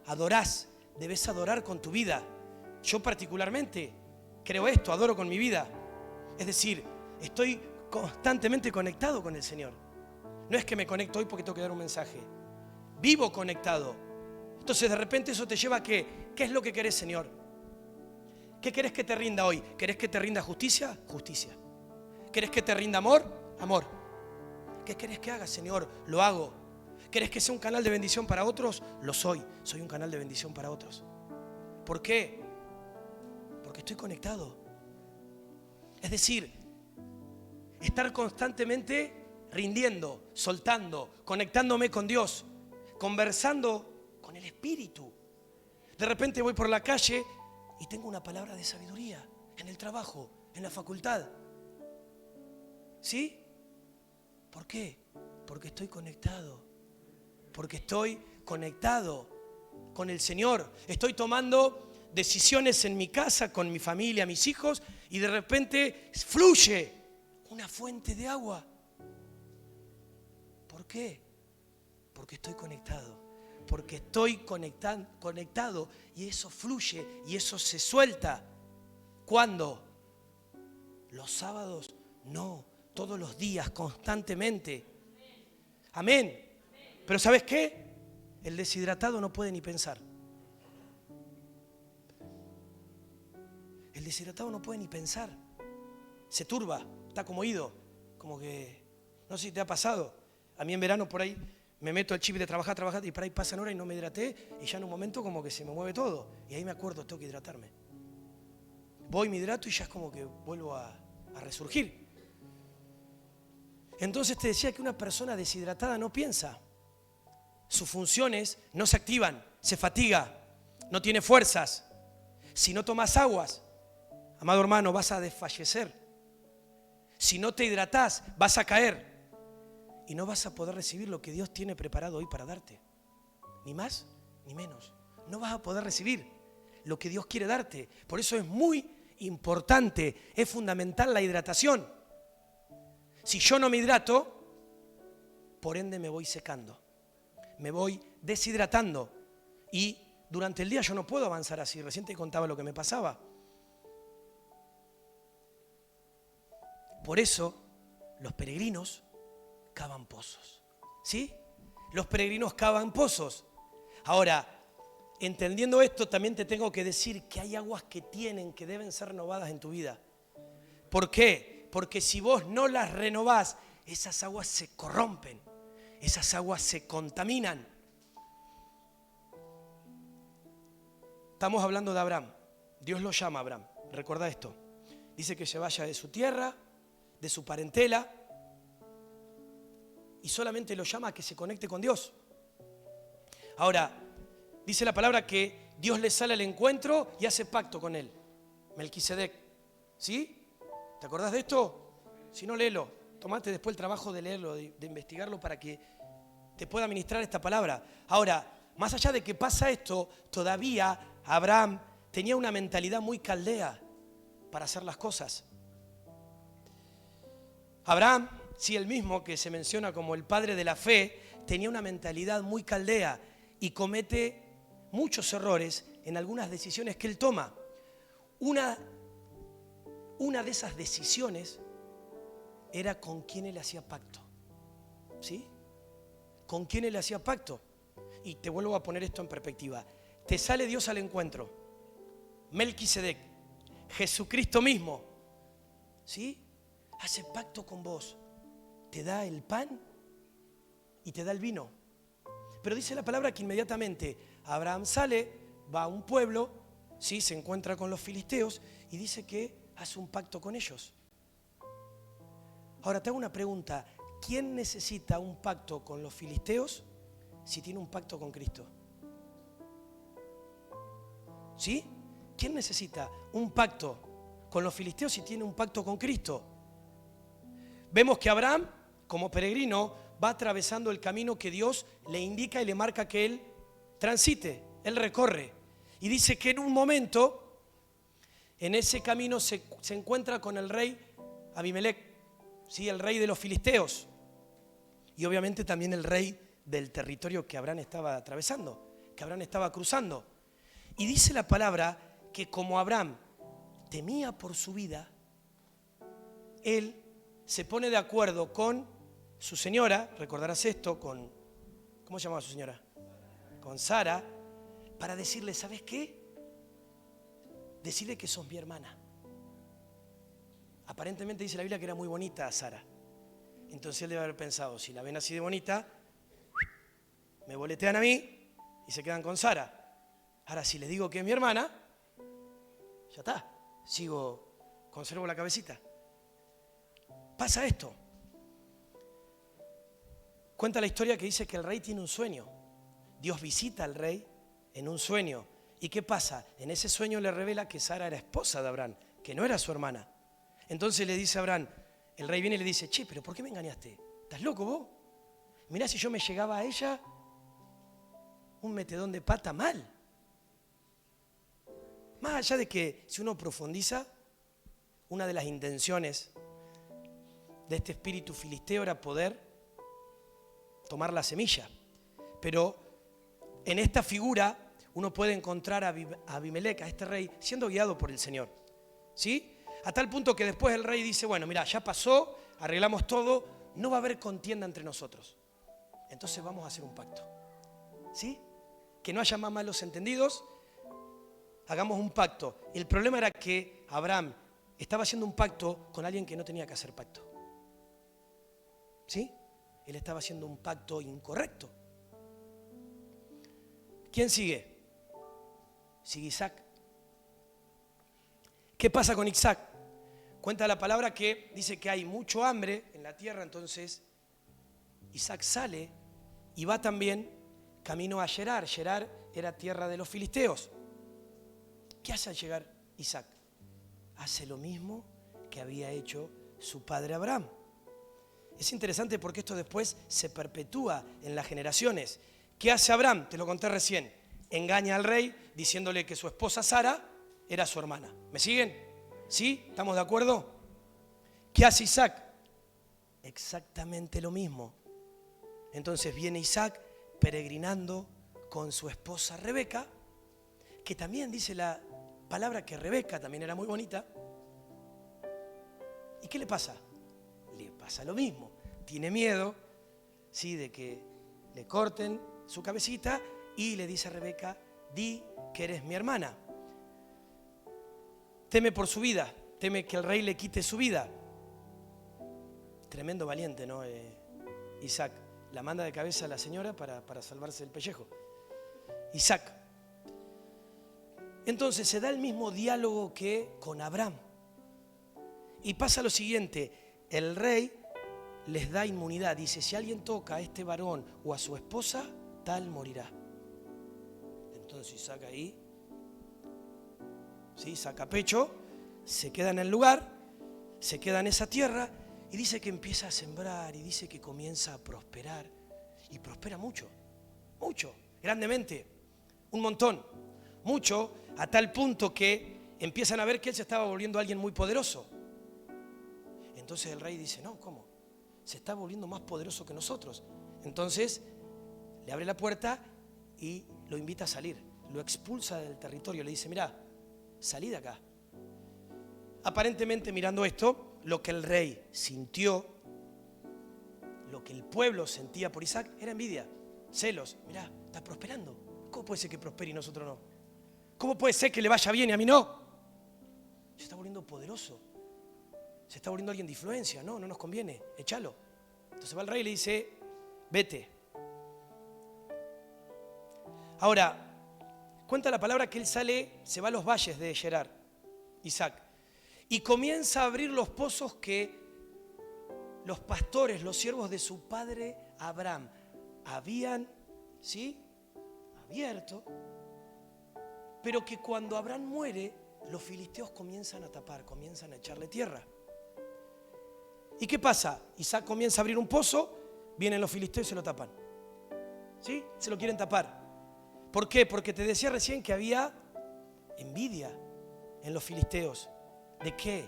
Adorás, debes adorar con tu vida. Yo particularmente creo esto, adoro con mi vida. Es decir, estoy constantemente conectado con el Señor. No es que me conecto hoy porque tengo que dar un mensaje. Vivo conectado. Entonces de repente eso te lleva a ¿qué? ¿Qué es lo que querés, Señor? ¿Qué querés que te rinda hoy? ¿Querés que te rinda justicia? Justicia. ¿Querés que te rinda amor? Amor. ¿Qué querés que haga, Señor? Lo hago. ¿Querés que sea un canal de bendición para otros? Lo soy. Soy un canal de bendición para otros. ¿Por qué? Porque estoy conectado. Es decir, estar constantemente rindiendo, soltando, conectándome con Dios, conversando con el Espíritu. De repente voy por la calle y tengo una palabra de sabiduría en el trabajo, en la facultad. ¿Sí? ¿Por qué? Porque estoy conectado. Porque estoy conectado con el Señor. Estoy tomando decisiones en mi casa, con mi familia, mis hijos, y de repente fluye una fuente de agua. ¿Por qué? Porque estoy conectado. Porque estoy conectado y eso fluye y eso se suelta. ¿Cuándo? Los sábados, no, todos los días, constantemente. Amén. Pero ¿sabes qué? El deshidratado no puede ni pensar. El deshidratado no puede ni pensar. Se turba, está como ido. Como que, no sé si te ha pasado. A mí en verano por ahí me meto al chip de trabajar y por ahí pasan horas y no me hidraté y ya en un momento como que se me mueve todo. Y ahí me acuerdo, tengo que hidratarme. Voy, me hidrato y ya es como que vuelvo a resurgir. Entonces te decía que una persona deshidratada no piensa. Sus funciones no se activan, se fatiga, no tiene fuerzas. Si no tomas aguas, amado hermano, vas a desfallecer. Si no te hidratás, vas a caer. Y no vas a poder recibir lo que Dios tiene preparado hoy para darte. Ni más, ni menos. No vas a poder recibir lo que Dios quiere darte. Por eso es muy importante, es fundamental la hidratación. Si yo no me hidrato, por ende me voy secando. Me voy deshidratando. Y durante el día yo no puedo avanzar así. Recién te contaba lo que me pasaba. Por eso los peregrinos cavan pozos. ¿Sí? Los peregrinos cavan pozos. Ahora, entendiendo esto, también te tengo que decir que hay aguas que deben ser renovadas en tu vida. ¿Por qué? Porque si vos no las renovás, esas aguas se corrompen. Esas aguas se contaminan. Estamos hablando de Abraham. Dios lo llama a Abraham. Recuerda esto. Dice que se vaya de su tierra, de su parentela, y solamente lo llama a que se conecte con Dios. Ahora, dice la palabra que Dios le sale al encuentro y hace pacto con él. Melquisedec. ¿Sí? ¿Te acordás de esto? Si no, léelo. Tomate después el trabajo de leerlo, de investigarlo para que te pueda ministrar esta palabra. Ahora, más allá de que pasa esto, todavía Abraham tenía una mentalidad muy caldea para hacer las cosas. Abraham, sí, el mismo que se menciona como el padre de la fe, tenía una mentalidad muy caldea y comete muchos errores en algunas decisiones que él toma. Una de esas decisiones era con quién él hacía pacto. ¿Sí? ¿Con quién él hacía pacto? Y te vuelvo a poner esto en perspectiva. Te sale Dios al encuentro. Melquisedec, Jesucristo mismo, ¿sí? Hace pacto con vos. Te da el pan y te da el vino. Pero dice la palabra que inmediatamente Abraham sale, va a un pueblo, ¿sí? Se encuentra con los filisteos y dice que hace un pacto con ellos. Ahora te hago una pregunta. ¿Quién necesita un pacto con los filisteos si tiene un pacto con Cristo? ¿Sí? ¿Quién necesita un pacto con los filisteos si tiene un pacto con Cristo? Vemos que Abraham, como peregrino, va atravesando el camino que Dios le indica y le marca que él transite, él recorre. Y dice que en un momento, en ese camino se encuentra con el rey Abimelec, ¿sí? El rey de los filisteos. Y obviamente también el rey del territorio que Abraham estaba atravesando, que Abraham estaba cruzando. Y dice la palabra que como Abraham temía por su vida, él se pone de acuerdo con su señora, recordarás esto, ¿cómo se llamaba su señora? Con Sara, para decirle, ¿sabes qué? Decirle que sos mi hermana. Aparentemente dice la Biblia que era muy bonita Sara. Entonces él debe haber pensado, si la ven así de bonita, boletean a mí y se quedan con Sara. Ahora, si les digo que es mi hermana, ya está, conservo la cabecita. Pasa esto. Cuenta la historia que dice que el rey tiene un sueño. Dios visita al rey en un sueño. ¿Y qué pasa? En ese sueño le revela que Sara era esposa de Abraham, que no era su hermana. Entonces le dice a Abraham, el rey viene y le dice, che, pero ¿por qué me engañaste? ¿Estás loco vos? Mirá, si yo me llegaba a ella, un metedón de pata mal. Más allá de que si uno profundiza, una de las intenciones de este espíritu filisteo era poder tomar la semilla. Pero en esta figura uno puede encontrar a Abimelec, a este rey, siendo guiado por el Señor. ¿Sí? A tal punto que después el rey dice, bueno, mira, ya pasó, arreglamos todo, no va a haber contienda entre nosotros. Entonces vamos a hacer un pacto. ¿Sí? Que no haya más malos entendidos, hagamos un pacto. El problema era que Abraham estaba haciendo un pacto con alguien que no tenía que hacer pacto. ¿Sí? Él estaba haciendo un pacto incorrecto. ¿Quién sigue? Sigue Isaac. ¿Qué pasa con Isaac? Cuenta la palabra que dice que hay mucho hambre en la tierra, entonces Isaac sale y va también camino a Gerar. Gerar era tierra de los filisteos. ¿Qué hace al llegar Isaac? Hace lo mismo que había hecho su padre Abraham. Es interesante porque esto después se perpetúa en las generaciones. ¿Qué hace Abraham? Te lo conté recién. Engaña al rey diciéndole que su esposa Sara era su hermana. ¿Me siguen? ¿Sí? ¿Estamos de acuerdo? ¿Qué hace Isaac? Exactamente lo mismo. Entonces viene Isaac peregrinando con su esposa Rebeca, que también dice la palabra que Rebeca también era muy bonita. ¿Y qué le pasa? Le pasa lo mismo. Tiene miedo, ¿sí?, de que le corten su cabecita y le dice a Rebeca, di que eres mi hermana. Teme por su vida, teme que el rey le quite su vida. Tremendo valiente, ¿no? Isaac. La manda de cabeza a la señora para salvarse el pellejo. Isaac. Entonces se da el mismo diálogo que con Abraham. Y pasa lo siguiente, el rey les da inmunidad. Dice, si alguien toca a este varón o a su esposa, tal morirá. Entonces Isaac ahí, ¿sí?, saca pecho, se queda en el lugar, se queda en esa tierra y dice que empieza a sembrar y dice que comienza a prosperar. Y prospera mucho, mucho, grandemente, un montón, mucho, a tal punto que empiezan a ver que él se estaba volviendo alguien muy poderoso. Entonces el rey dice, no, ¿cómo? Se está volviendo más poderoso que nosotros. Entonces le abre la puerta y lo invita a salir, lo expulsa del territorio, le dice, mirá, salí de acá. Aparentemente, mirando esto, lo que el rey sintió, lo que el pueblo sentía por Isaac, era envidia, celos. Mirá, está prosperando. ¿Cómo puede ser que prospere y nosotros no? ¿Cómo puede ser que le vaya bien y a mí no? Se está volviendo poderoso. Se está volviendo alguien de influencia. No, no nos conviene, échalo. Entonces va el rey y le dice, vete. Ahora, cuenta la palabra que él sale, se va a los valles de Gerar, Isaac, y comienza a abrir los pozos que los pastores, los siervos de su padre Abraham habían, ¿sí?, abierto, pero que cuando Abraham muere, los filisteos comienzan a tapar, comienzan a echarle tierra. ¿Y qué pasa? Isaac comienza a abrir un pozo, vienen los filisteos y se lo tapan. ¿Sí? Se lo quieren tapar. ¿Por qué? Porque te decía recién que había envidia en los filisteos. ¿De qué?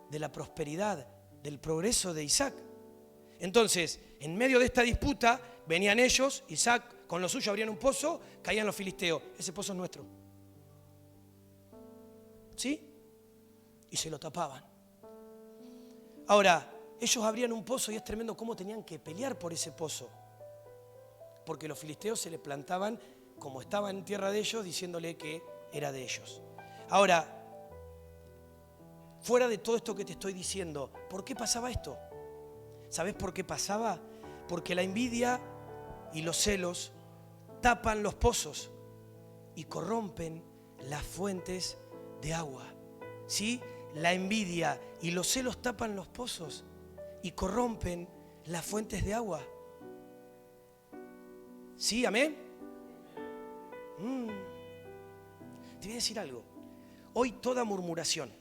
De la prosperidad, del progreso de Isaac. Entonces, en medio de esta disputa, venían ellos, Isaac con lo suyo abrían un pozo, caían los filisteos. Ese pozo es nuestro. ¿Sí? Y se lo tapaban. Ahora, ellos abrían un pozo y es tremendo cómo tenían que pelear por ese pozo. Porque los filisteos se le plantaban, como estaba en tierra de ellos, diciéndole que era de ellos. Ahora, fuera de todo esto que te estoy diciendo, ¿por qué pasaba esto? ¿Sabés por qué pasaba? Porque la envidia y los celos tapan los pozos y corrompen las fuentes de agua. ¿Sí? La envidia y los celos tapan los pozos y corrompen las fuentes de agua. ¿Sí? ¿Amén? Te voy a decir algo. Hoy toda murmuración,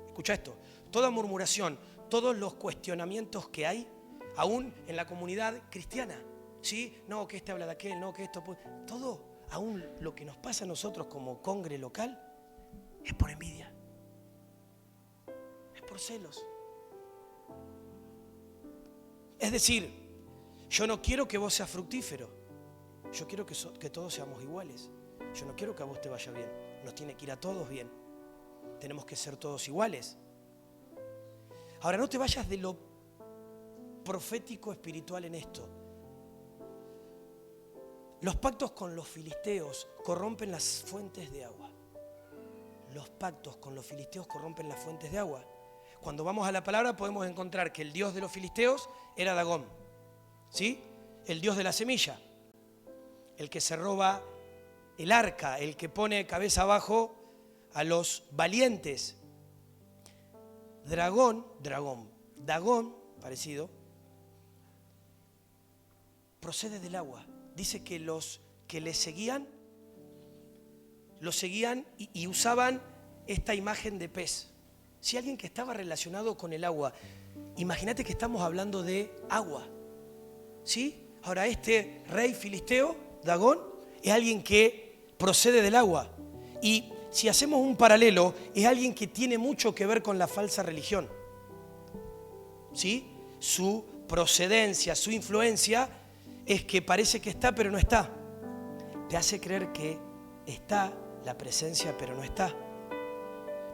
escucha esto, toda murmuración, todos los cuestionamientos que hay, aún en la comunidad cristiana, ¿sí? No, que este habla de aquel, no, que esto... Todo, aún lo que nos pasa a nosotros como congre local, es por envidia. Es por celos. Es decir, yo no quiero que vos seas fructífero. Yo quiero que todos seamos iguales. Yo no quiero que a vos te vaya bien. Nos tiene que ir a todos bien. Tenemos que ser todos iguales. Ahora, no te vayas de lo profético espiritual en esto. Los pactos con los filisteos corrompen las fuentes de agua. Los pactos con los filisteos corrompen las fuentes de agua. Cuando vamos a la palabra podemos encontrar que el dios de los filisteos era Dagón, ¿sí? El dios de la semilla, el que se roba el arca, el que pone cabeza abajo a los valientes. Dagón, parecido, procede del agua. Dice que los que le seguían, lo seguían y usaban esta imagen de pez. Si alguien que estaba relacionado con el agua, imagínate que estamos hablando de agua, ¿sí? Ahora este rey filisteo, Dagón, es alguien que procede del agua. Y si hacemos un paralelo, es alguien que tiene mucho que ver con la falsa religión, ¿sí? Su procedencia, su influencia es que parece que está, pero no está. Te hace creer que está la presencia, pero no está.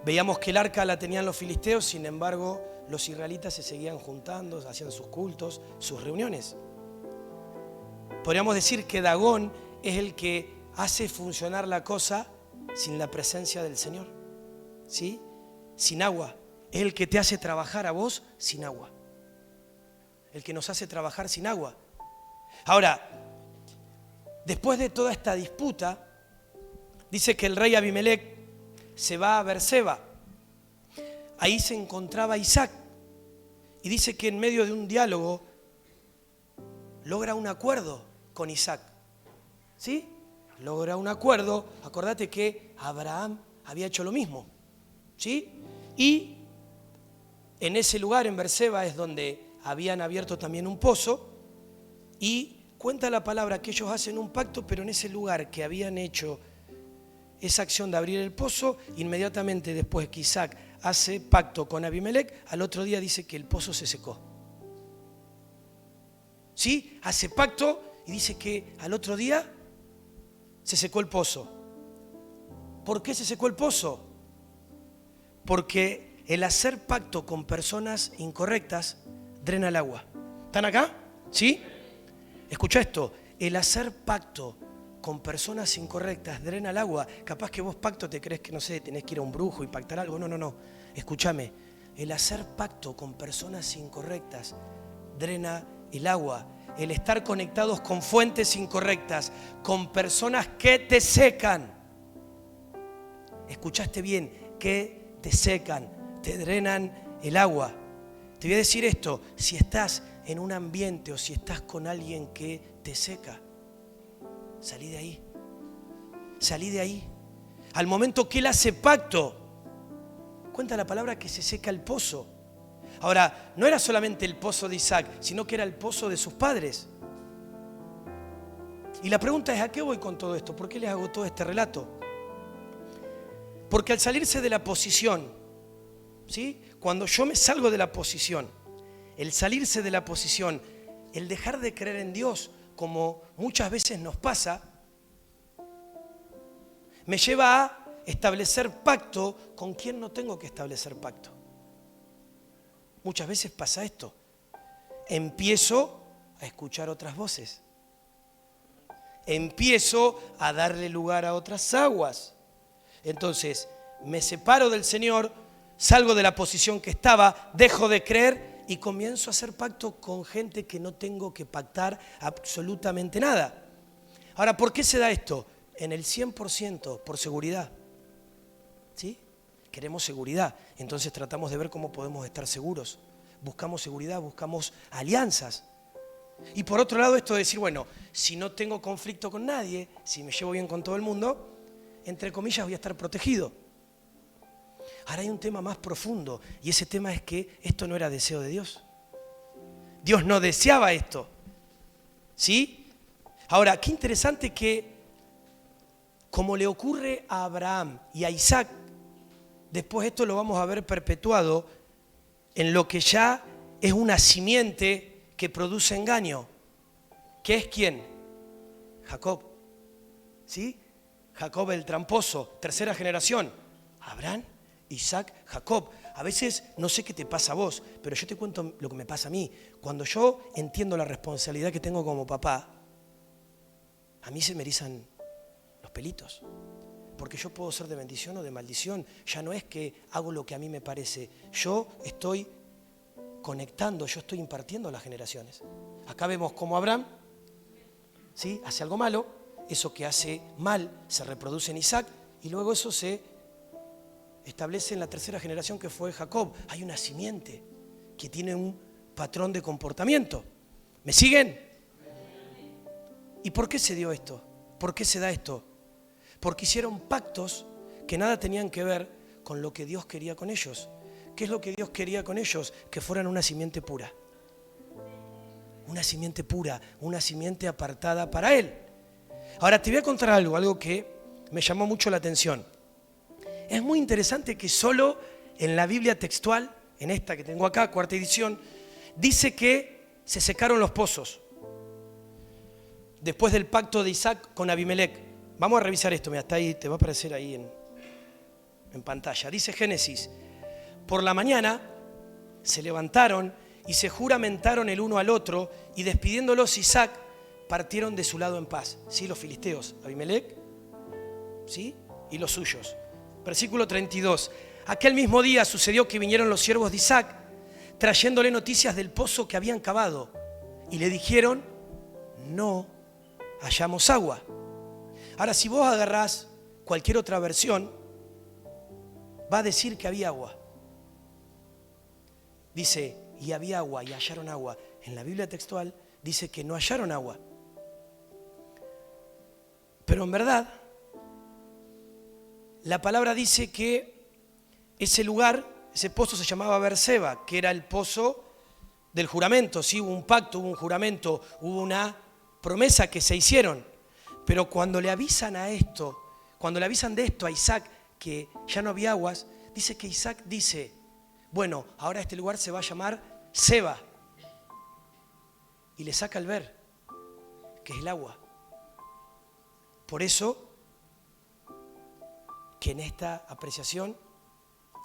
Veíamos que el arca la tenían los filisteos, sin embargo, los israelitas se seguían juntando, hacían sus cultos, sus reuniones. Podríamos decir que Dagón es el que hace funcionar la cosa sin la presencia del Señor, ¿sí? Sin agua. Es el que te hace trabajar a vos sin agua. El que nos hace trabajar sin agua. Ahora, después de toda esta disputa, dice que el rey Abimelec se va a Berseba. Ahí se encontraba Isaac. Y dice que en medio de un diálogo logra un acuerdo con Isaac. ¿Sí? Logra un acuerdo. Acordate que Abraham había hecho lo mismo. ¿Sí? Y en ese lugar, en Berseba, es donde habían abierto también un pozo. Y cuenta la palabra que ellos hacen un pacto, pero en ese lugar que habían hecho esa acción de abrir el pozo, inmediatamente después que Isaac hace pacto con Abimelec, al otro día dice que el pozo se secó. ¿Sí? Hace pacto y dice que al otro día se secó el pozo. ¿Por qué se secó el pozo? Porque el hacer pacto con personas incorrectas drena el agua. ¿Están acá? ¿Sí? Escucha esto, el hacer pacto con personas incorrectas drena el agua. Capaz que vos pacto te crees que, no sé, tenés que ir a un brujo y pactar algo. No. Escúchame, el hacer pacto con personas incorrectas drena el agua. El estar conectados con fuentes incorrectas, con personas que te secan. Escuchaste bien, que te secan, te drenan el agua. Te voy a decir esto, si estás en un ambiente o si estás con alguien que te seca, salí de ahí. Salí de ahí. Al momento que él hace pacto, cuenta la palabra que se seca el pozo. Ahora, no era solamente el pozo de Isaac, sino que era el pozo de sus padres. Y la pregunta es, ¿a qué voy con todo esto? ¿Por qué les hago todo este relato? Porque al salirse de la posición, ¿sí? Cuando yo me salgo de la posición, el salirse de la posición, el dejar de creer en Dios, como muchas veces nos pasa, me lleva a establecer pacto con quien no tengo que establecer pacto. Muchas veces pasa esto. Empiezo a escuchar otras voces. Empiezo a darle lugar a otras aguas. Entonces, me separo del Señor, salgo de la posición que estaba, dejo de creer y comienzo a hacer pacto con gente que no tengo que pactar absolutamente nada. Ahora, ¿por qué se da esto? En el 100% por seguridad. ¿Sí? Queremos seguridad, entonces tratamos de ver cómo podemos estar seguros. Buscamos seguridad, buscamos alianzas. Y por otro lado, esto de decir, bueno, si no tengo conflicto con nadie, si me llevo bien con todo el mundo, entre comillas voy a estar protegido. Ahora hay un tema más profundo, y ese tema es que esto no era deseo de Dios. Dios no deseaba esto. ¿Sí? Ahora, qué interesante que, como le ocurre a Abraham y a Isaac, después esto lo vamos a ver perpetuado en lo que ya es una simiente que produce engaño. ¿Qué es quién? Jacob. ¿Sí? Jacob el tramposo, tercera generación. Abraham, Isaac, Jacob. A veces no sé qué te pasa a vos, pero yo te cuento lo que me pasa a mí. Cuando yo entiendo la responsabilidad que tengo como papá, a mí se me erizan los pelitos. Porque yo puedo ser de bendición o de maldición. Ya no es que hago lo que a mí me parece. Yo estoy conectando, yo estoy impartiendo a las generaciones. Acá vemos cómo Abraham, ¿sí?, hace algo malo. Eso que hace mal se reproduce en Isaac. Y luego eso se establece en la tercera generación, que fue Jacob. Hay una simiente que tiene un patrón de comportamiento. ¿Me siguen? ¿Y por qué se dio esto? ¿Por qué se da esto? Porque hicieron pactos que nada tenían que ver con lo que Dios quería con ellos. ¿Qué es lo que Dios quería con ellos? Que fueran una simiente pura. Una simiente pura, una simiente apartada para Él. Ahora te voy a contar algo que me llamó mucho la atención. Es muy interesante que solo en la Biblia textual, en esta que tengo acá, cuarta edición, dice que se secaron los pozos después del pacto de Isaac con Abimelec. Vamos a revisar esto, mira, está ahí, te va a aparecer ahí en pantalla. Dice Génesis: por la mañana se levantaron y se juramentaron el uno al otro, y despidiéndolos Isaac, partieron de su lado en paz. ¿Sí? Los filisteos, Abimelec, ¿sí?, y los suyos. Versículo 32. Aquel mismo día sucedió que vinieron los siervos de Isaac, trayéndole noticias del pozo que habían cavado, y le dijeron: no hallamos agua. Ahora, si vos agarrás cualquier otra versión, va a decir que había agua. Dice, y había agua, y hallaron agua. En la Biblia textual dice que no hallaron agua. Pero en verdad, la palabra dice que ese lugar, ese pozo se llamaba Berseba, que era el pozo del juramento. Sí, hubo un pacto, hubo un juramento, hubo una promesa que se hicieron. Pero cuando le avisan a esto, cuando le avisan de esto a Isaac, que ya no había aguas, dice que Isaac dice: bueno, ahora este lugar se va a llamar Seba. Y le saca el ver, que es el agua. Por eso que en esta apreciación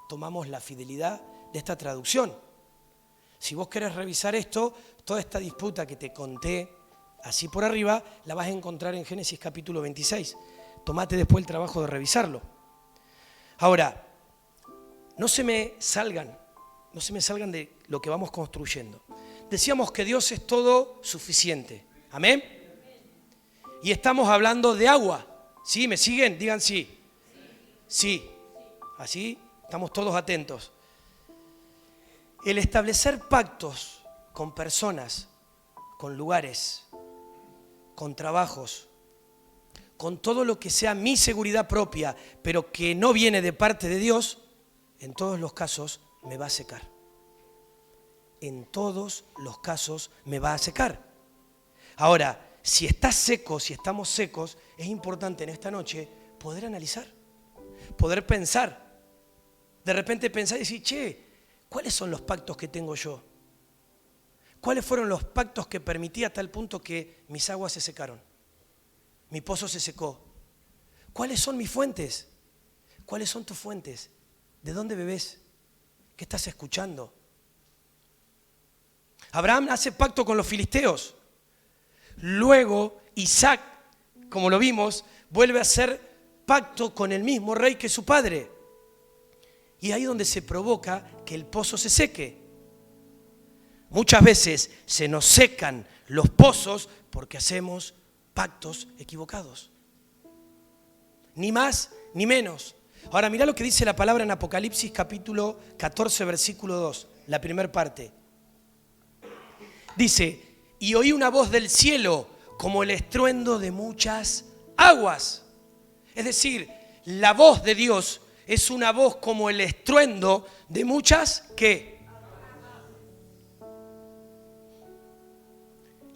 tomamos la fidelidad de esta traducción. Si vos querés revisar esto, toda esta disputa que te conté así por arriba, la vas a encontrar en Génesis capítulo 26. Tomate después el trabajo de revisarlo. Ahora, no se me salgan de lo que vamos construyendo. Decíamos que Dios es todo suficiente. ¿Amén? Y estamos hablando de agua. ¿Sí? ¿Me siguen? Digan sí. Sí. Así estamos todos atentos. El establecer pactos con personas, con lugares, con trabajos, con todo lo que sea mi seguridad propia, pero que no viene de parte de Dios, en todos los casos me va a secar. En todos los casos me va a secar. Ahora, si estás seco, si estamos secos, es importante en esta noche poder analizar, poder pensar. De repente pensar y decir: che, ¿cuáles son los pactos que tengo yo? ¿Cuáles fueron los pactos que permití hasta el punto que mis aguas se secaron? Mi pozo se secó. ¿Cuáles son mis fuentes? ¿Cuáles son tus fuentes? ¿De dónde bebés? ¿Qué estás escuchando? Abraham hace pacto con los filisteos. Luego Isaac, como lo vimos, vuelve a hacer pacto con el mismo rey que su padre. Y ahí es donde se provoca que el pozo se seque. Muchas veces se nos secan los pozos porque hacemos pactos equivocados. Ni más ni menos. Ahora mirá lo que dice la palabra en Apocalipsis capítulo 14, versículo 2, la primera parte. Dice, y oí una voz del cielo como el estruendo de muchas aguas. Es decir, la voz de Dios es una voz como el estruendo de muchas, ¿qué?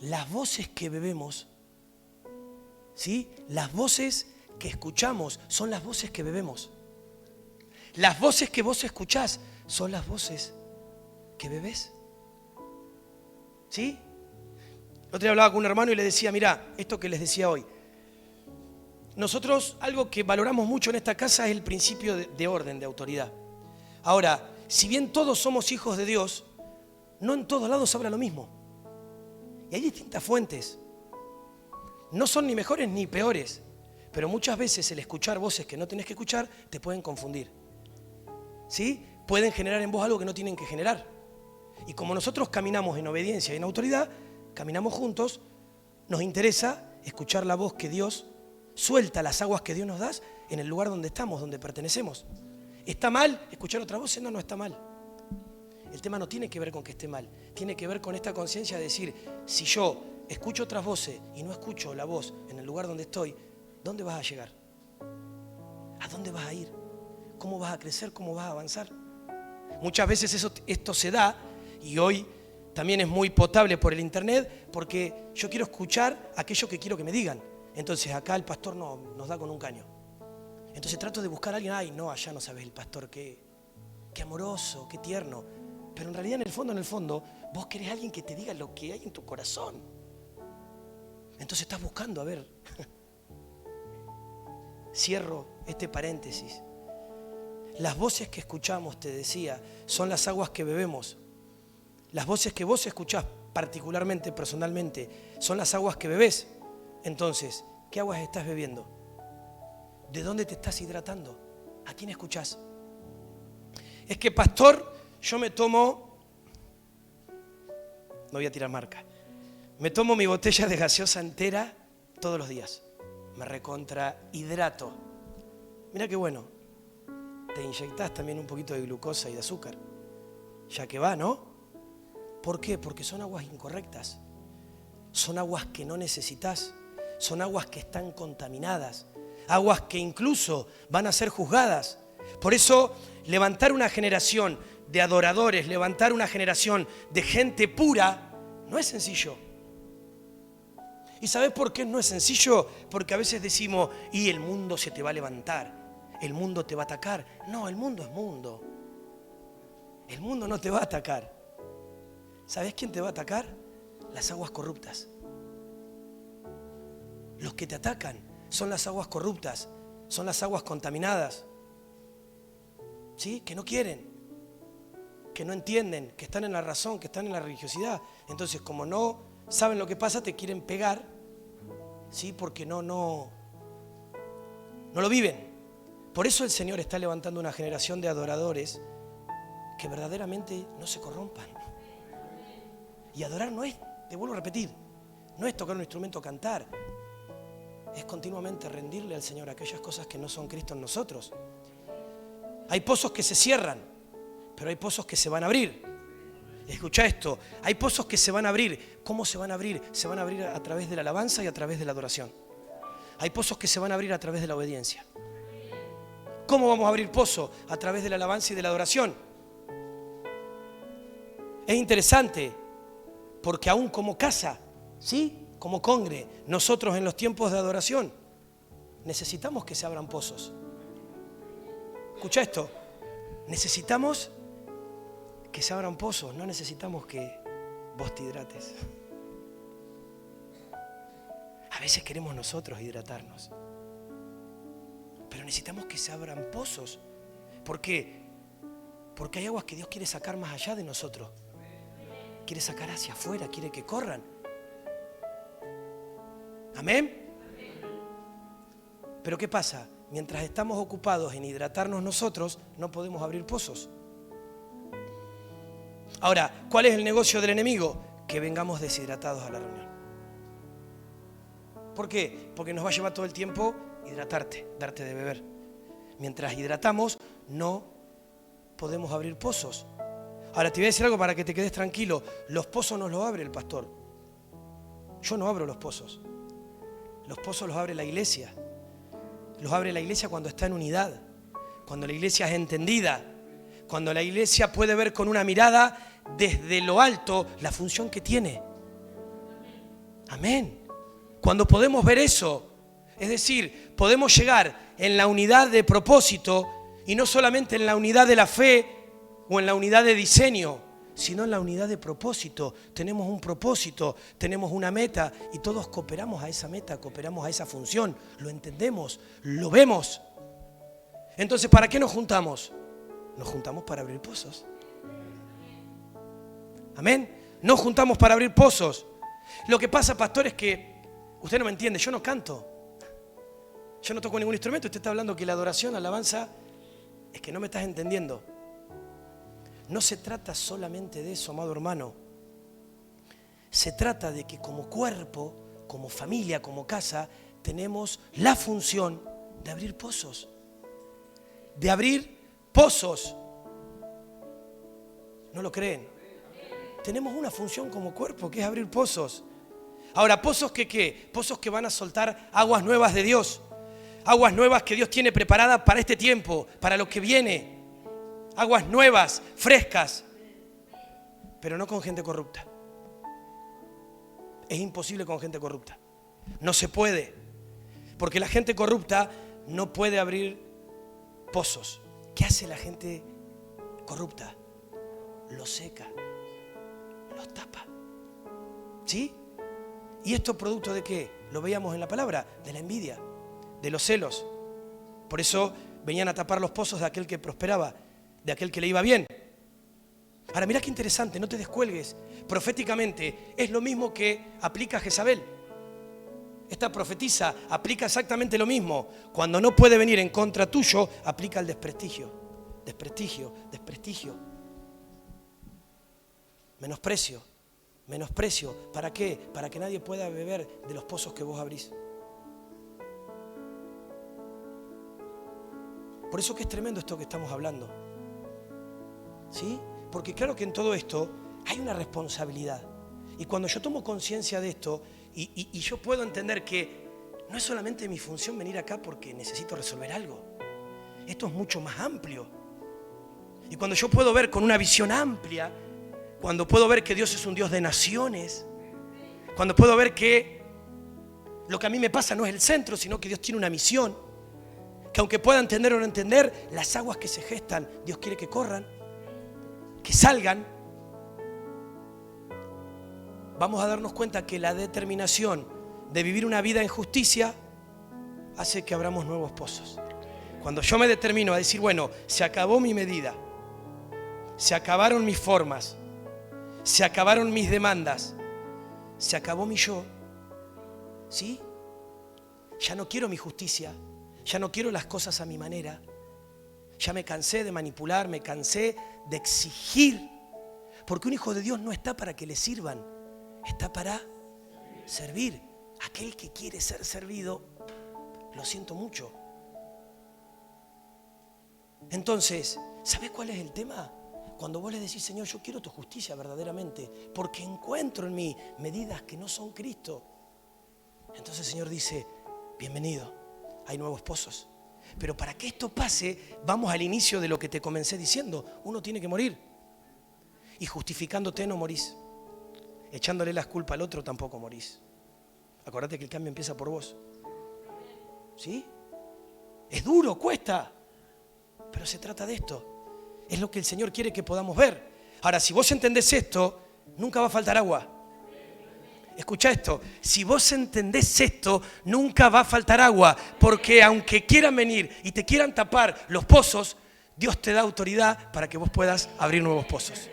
Las voces que bebemos, ¿sí? Las voces que escuchamos son las voces que bebemos. Las voces que vos escuchás son las voces que bebés. ¿Sí? El otro día hablaba con un hermano y le decía, mirá, esto que les decía hoy. Nosotros, algo que valoramos mucho en esta casa es el principio de orden, de autoridad. Ahora, si bien todos somos hijos de Dios, no en todos lados habla lo mismo. Y hay distintas fuentes. No son ni mejores ni peores, pero muchas veces el escuchar voces que no tenés que escuchar te pueden confundir. ¿Sí? Pueden generar en vos algo que no tienen que generar. Y como nosotros caminamos en obediencia y en autoridad, caminamos juntos, nos interesa escuchar la voz que Dios suelta, las aguas que Dios nos da en el lugar donde estamos, donde pertenecemos. ¿Está mal escuchar otras voces? No, no está mal. El tema no tiene que ver con que esté mal, tiene que ver con esta conciencia de decir, si yo escucho otras voces y no escucho la voz en el lugar donde estoy, ¿dónde vas a llegar? ¿A dónde vas a ir? ¿Cómo vas a crecer? ¿Cómo vas a avanzar? Muchas veces esto se da, y hoy también es muy potable por el internet, porque yo quiero escuchar aquello que quiero que me digan. Entonces acá el pastor nos da con un caño. Entonces trato de buscar a alguien, ay no, allá no sabes el pastor, qué amoroso, qué tierno. Pero en realidad en el fondo, vos querés a alguien que te diga lo que hay en tu corazón. Entonces estás buscando, a ver. Cierro este paréntesis. Las voces que escuchamos, te decía, son las aguas que bebemos. Las voces que vos escuchás particularmente, personalmente, son las aguas que bebés. Entonces, ¿qué aguas estás bebiendo? ¿De dónde te estás hidratando? ¿A quién escuchás? Es que, pastor, yo me tomo, no voy a tirar marca, me tomo mi botella de gaseosa entera todos los días. Me recontra hidrato. Mira qué bueno. Te inyectás también un poquito de glucosa y de azúcar. Ya que va, ¿no? ¿Por qué? Porque son aguas incorrectas. Son aguas que no necesitas. Son aguas que están contaminadas. Aguas que incluso van a ser juzgadas. Por eso, levantar una generación de adoradores, levantar una generación de gente pura, no es sencillo. ¿Y sabes por qué no es sencillo? Porque a veces decimos, y el mundo se te va a levantar, el mundo te va a atacar. No, el mundo es mundo. El mundo no te va a atacar. ¿Sabes quién te va a atacar? Las aguas corruptas. Los que te atacan son las aguas corruptas, son las aguas contaminadas. ¿Sí? Que no quieren, que no entienden, que están en la razón, que están en la religiosidad. Entonces, como no saben lo que pasa, te quieren pegar, ¿sí? Porque no lo viven. Por eso el Señor está levantando una generación de adoradores que verdaderamente no se corrompan. Y adorar no es, te vuelvo a repetir, no es tocar un instrumento o cantar. Es continuamente rendirle al Señor aquellas cosas que no son Cristo en nosotros. Hay pozos que se cierran, pero hay pozos que se van a abrir. Escucha esto, hay pozos que se van a abrir. ¿Cómo se van a abrir? Se van a abrir a través de la alabanza y a través de la adoración. Hay pozos que se van a abrir a través de la obediencia. ¿Cómo vamos a abrir pozos? A través de la alabanza y de la adoración. Es interesante, porque aún como casa, ¿sí? Como congre, nosotros en los tiempos de adoración necesitamos que se abran pozos. Escucha esto, necesitamos que se abran pozos, no necesitamos que vos te hidrates. A veces queremos nosotros hidratarnos, pero necesitamos que se abran pozos. ¿Por qué? Porque hay aguas que Dios quiere sacar más allá de nosotros. Quiere sacar hacia afuera, quiere que corran. ¿Amén? Pero ¿qué pasa? Mientras estamos ocupados en hidratarnos nosotros, no podemos abrir pozos. Ahora, ¿cuál es el negocio del enemigo? Que vengamos deshidratados a la reunión. ¿Por qué? Porque nos va a llevar todo el tiempo hidratarte, darte de beber. Mientras hidratamos, no podemos abrir pozos. Ahora, te voy a decir algo para que te quedes tranquilo. Los pozos no los abre el pastor. Yo no abro los pozos. Los pozos los abre la iglesia. Los abre la iglesia cuando está en unidad, cuando la iglesia es entendida, cuando la iglesia puede ver con una mirada desde lo alto la función que tiene. Amén. Cuando podemos ver eso, es decir, podemos llegar en la unidad de propósito y no solamente en la unidad de la fe o en la unidad de diseño, sino en la unidad de propósito. Tenemos un propósito, tenemos una meta y todos cooperamos a esa meta, cooperamos a esa función, lo entendemos, lo vemos. Entonces, ¿para qué nos juntamos? Nos juntamos para abrir pozos. Amén. Nos juntamos para abrir pozos. Lo que pasa, pastor, es que usted no me entiende, yo no canto. Yo no toco ningún instrumento. Usted está hablando que la adoración, la alabanza, es que no me estás entendiendo. No se trata solamente de eso, amado hermano. Se trata de que como cuerpo, como familia, como casa, tenemos la función de abrir pozos. De abrir pozos. ¿No lo creen? Tenemos una función como cuerpo que es abrir pozos. Ahora, ¿pozos que qué? Pozos que van a soltar aguas nuevas de Dios. Aguas nuevas que Dios tiene preparadas para este tiempo, para lo que viene. Aguas nuevas, frescas, pero no con gente corrupta. Es imposible con gente corrupta. No se puede, porque la gente corrupta no puede abrir pozos. ¿Qué hace la gente corrupta? Los seca, los tapa. ¿Sí? ¿Y esto producto de qué? Lo veíamos en la palabra, de la envidia, de los celos. Por eso venían a tapar los pozos de aquel que prosperaba, de aquel que le iba bien. Ahora, mira qué interesante, no te descuelgues. Proféticamente es lo mismo que aplica Jezabel. Esta profetisa aplica exactamente lo mismo. Cuando no puede venir en contra tuyo, aplica el desprestigio. Desprestigio, desprestigio. Menosprecio, menosprecio. ¿Para qué? Para que nadie pueda beber de los pozos que vos abrís. Por eso que es tremendo esto que estamos hablando. ¿Sí? Porque claro que en todo esto hay una responsabilidad. Y cuando yo tomo conciencia de esto y yo puedo entender que no es solamente mi función venir acá porque necesito resolver algo. Esto es mucho más amplio. Y cuando yo puedo ver con una visión amplia, cuando puedo ver que Dios es un Dios de naciones, cuando puedo ver que lo que a mí me pasa no es el centro, sino que Dios tiene una misión, que aunque pueda entender o no entender, las aguas que se gestan, Dios quiere que corran, que salgan. Vamos a darnos cuenta que la determinación de vivir una vida en justicia hace que abramos nuevos pozos. Cuando yo me determino a decir, bueno, se acabó mi medida, se acabaron mis formas, se acabaron mis demandas, se acabó mi yo, ¿sí? Ya no quiero mi justicia, ya no quiero las cosas a mi manera, ya me cansé de manipular, me cansé de exigir, porque un hijo de Dios no está para que le sirvan, está para servir. Aquel que quiere ser servido, lo siento mucho. Entonces, ¿sabes cuál es el tema? Cuando vos le decís, Señor, yo quiero tu justicia verdaderamente, porque encuentro en mí medidas que no son Cristo. Entonces el Señor dice, bienvenido, hay nuevos pozos. Pero para que esto pase, vamos al inicio de lo que te comencé diciendo. Uno tiene que morir. Y justificándote no morís. Echándole las culpas al otro tampoco morís. Acordate que el cambio empieza por vos. ¿Sí? Es duro, cuesta. Pero se trata de esto. Es lo que el Señor quiere que podamos ver. Ahora, si vos entendés esto, nunca va a faltar agua. Escucha esto, si vos entendés esto, nunca va a faltar agua, porque aunque quieran venir y te quieran tapar los pozos, Dios te da autoridad para que vos puedas abrir nuevos pozos.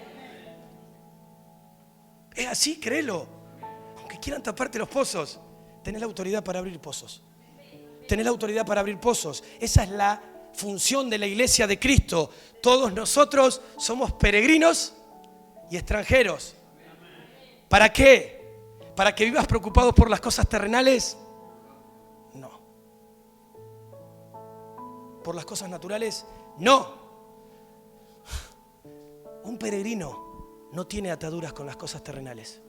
Es así, créelo. Aunque quieran taparte los pozos, tenés la autoridad para abrir pozos. Tenés la autoridad para abrir pozos. Esa es la función de la iglesia de Cristo. Todos nosotros somos peregrinos y extranjeros. ¿Para qué? ¿Para que vivas preocupado por las cosas terrenales? No. ¿Por las cosas naturales? No. Un peregrino no tiene ataduras con las cosas terrenales.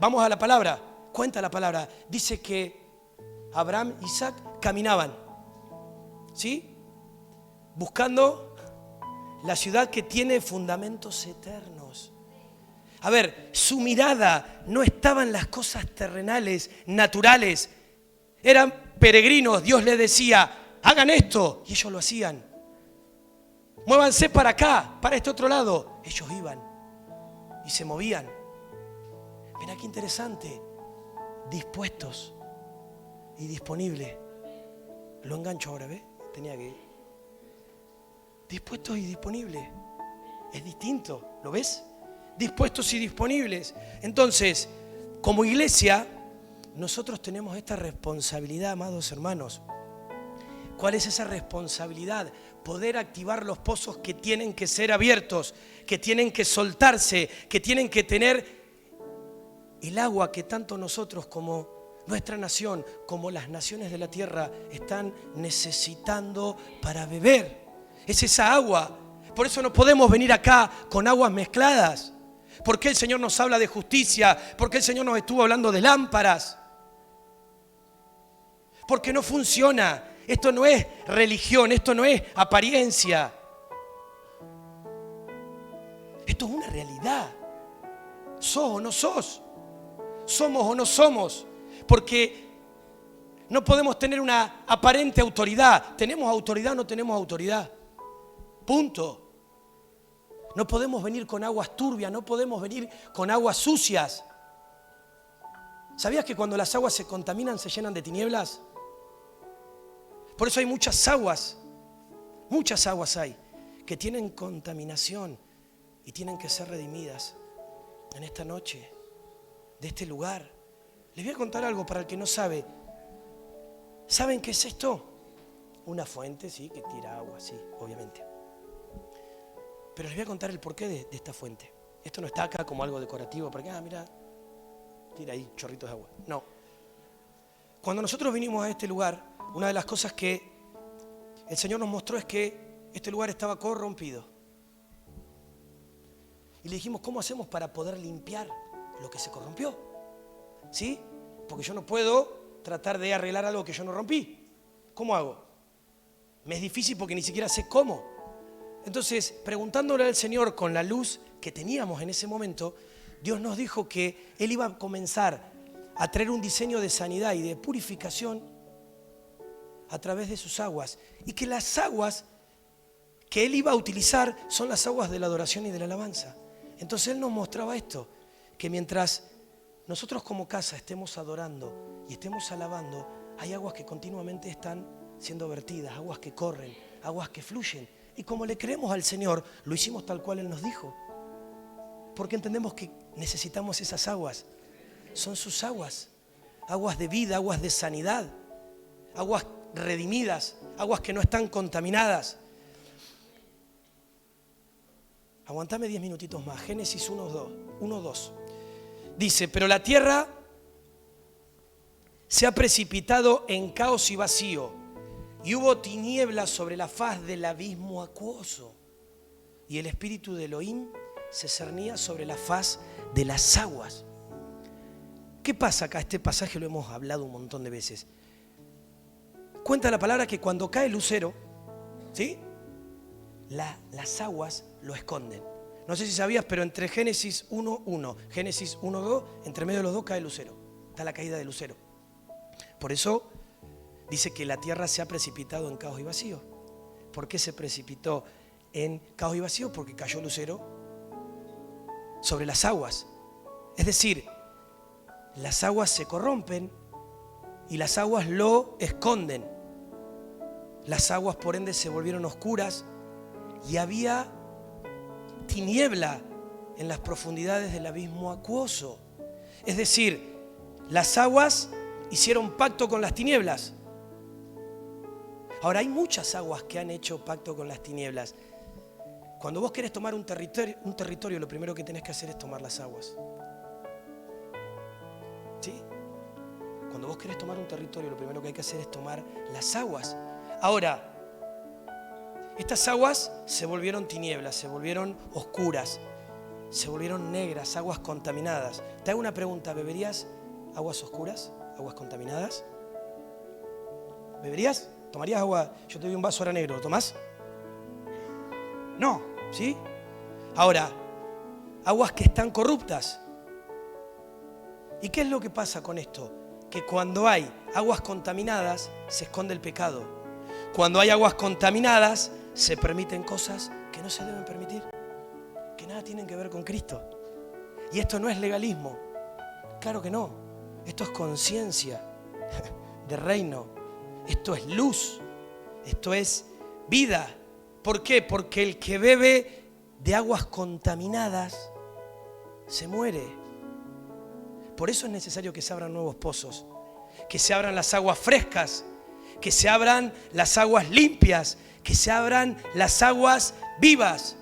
Vamos a la palabra. Cuenta la palabra. Dice que Abraham y Isaac caminaban, ¿sí? Buscando la ciudad que tiene fundamentos eternos. A ver, su mirada no estaba en las cosas terrenales, naturales. Eran peregrinos. Dios les decía, hagan esto. Y ellos lo hacían. Muévanse para acá, para este otro lado. Ellos iban y se movían. Mirá qué interesante. Dispuestos y disponibles. Lo engancho ahora, ¿ves? Tenía que ir. Dispuestos y disponibles. Es distinto, ¿lo ves? Dispuestos y disponibles. Entonces, como iglesia, nosotros tenemos esta responsabilidad, amados hermanos. ¿Cuál es esa responsabilidad? Poder activar los pozos que tienen que ser abiertos, que tienen que soltarse, que tienen que tener el agua que tanto nosotros como nuestra nación, como las naciones de la tierra están necesitando para beber. Es esa agua. Por eso no podemos venir acá con aguas mezcladas. ¿Por qué el Señor nos habla de justicia? ¿Por qué el Señor nos estuvo hablando de lámparas? Porque no funciona. Esto no es religión, esto no es apariencia. Esto es una realidad. ¿Sos o no sos? ¿Somos o no somos? Porque no podemos tener una aparente autoridad. ¿Tenemos autoridad o no tenemos autoridad? Punto. No podemos venir con aguas turbias, no podemos venir con aguas sucias. ¿Sabías que cuando las aguas se contaminan se llenan de tinieblas? Por eso hay muchas aguas hay, que tienen contaminación y tienen que ser redimidas en esta noche, de este lugar. Les voy a contar algo para el que no sabe. ¿Saben qué es esto? Una fuente, sí, que tira agua, sí, obviamente. Pero les voy a contar el porqué de esta fuente. Esto no está acá como algo decorativo, porque, mira, tira ahí chorritos de agua. No. Cuando nosotros vinimos a este lugar, una de las cosas que el Señor nos mostró es que este lugar estaba corrompido. Y le dijimos, ¿cómo hacemos para poder limpiar lo que se corrompió? ¿Sí? Porque yo no puedo tratar de arreglar algo que yo no rompí. ¿Cómo hago? Me es difícil porque ni siquiera sé cómo. Entonces, preguntándole al Señor con la luz que teníamos en ese momento, Dios nos dijo que Él iba a comenzar a traer un diseño de sanidad y de purificación a través de sus aguas. Y que las aguas que Él iba a utilizar son las aguas de la adoración y de la alabanza. Entonces Él nos mostraba esto, que mientras nosotros como casa estemos adorando y estemos alabando, hay aguas que continuamente están siendo vertidas, aguas que corren, aguas que fluyen. Y como le creemos al Señor, lo hicimos tal cual Él nos dijo. Porque entendemos que necesitamos esas aguas. Son sus aguas. Aguas de vida, aguas de sanidad. Aguas redimidas, aguas que no están contaminadas. Aguantame 10 minutitos más. Génesis 1:2. Dice, pero la tierra se ha precipitado en caos y vacío, y hubo tinieblas sobre la faz del abismo acuoso, y el espíritu de Elohim se cernía sobre la faz de las aguas. ¿Qué pasa acá? Este pasaje lo hemos hablado un montón de veces. Cuenta la palabra que cuando cae el lucero, ¿sí? Las aguas lo esconden. No sé si sabías, pero entre Génesis 1:1, Génesis 1:2, entre medio de los dos cae el lucero. Está la caída del lucero. Por eso dice que la tierra se ha precipitado en caos y vacío. ¿Por qué se precipitó en caos y vacío? Porque cayó el lucero sobre las aguas. Es decir, las aguas se corrompen y las aguas lo esconden. Las aguas, por ende, se volvieron oscuras y había tiniebla en las profundidades del abismo acuoso. Es decir, las aguas hicieron pacto con las tinieblas. Ahora, hay muchas aguas que han hecho pacto con las tinieblas. Cuando vos querés tomar un territorio, lo primero que tenés que hacer es tomar las aguas. ¿Sí? Cuando vos querés tomar un territorio, lo primero que hay que hacer es tomar las aguas. Ahora, estas aguas se volvieron tinieblas, se volvieron oscuras, se volvieron negras, aguas contaminadas. Te hago una pregunta, ¿beberías aguas oscuras, aguas contaminadas? ¿Beberías? ¿Tomarías agua? Yo te doy un vaso ahora negro, ¿lo tomás? No, ¿sí? Ahora, aguas que están corruptas. ¿Y qué es lo que pasa con esto? Que cuando hay aguas contaminadas, se esconde el pecado. Cuando hay aguas contaminadas, se permiten cosas que no se deben permitir, que nada tienen que ver con Cristo. Y esto no es legalismo. Claro que no. Esto es conciencia de reino. Esto es luz. Esto es vida. ¿Por qué? Porque el que bebe de aguas contaminadas se muere. Por eso es necesario que se abran nuevos pozos, que se abran las aguas frescas, que se abran las aguas limpias, que se abran las aguas vivas.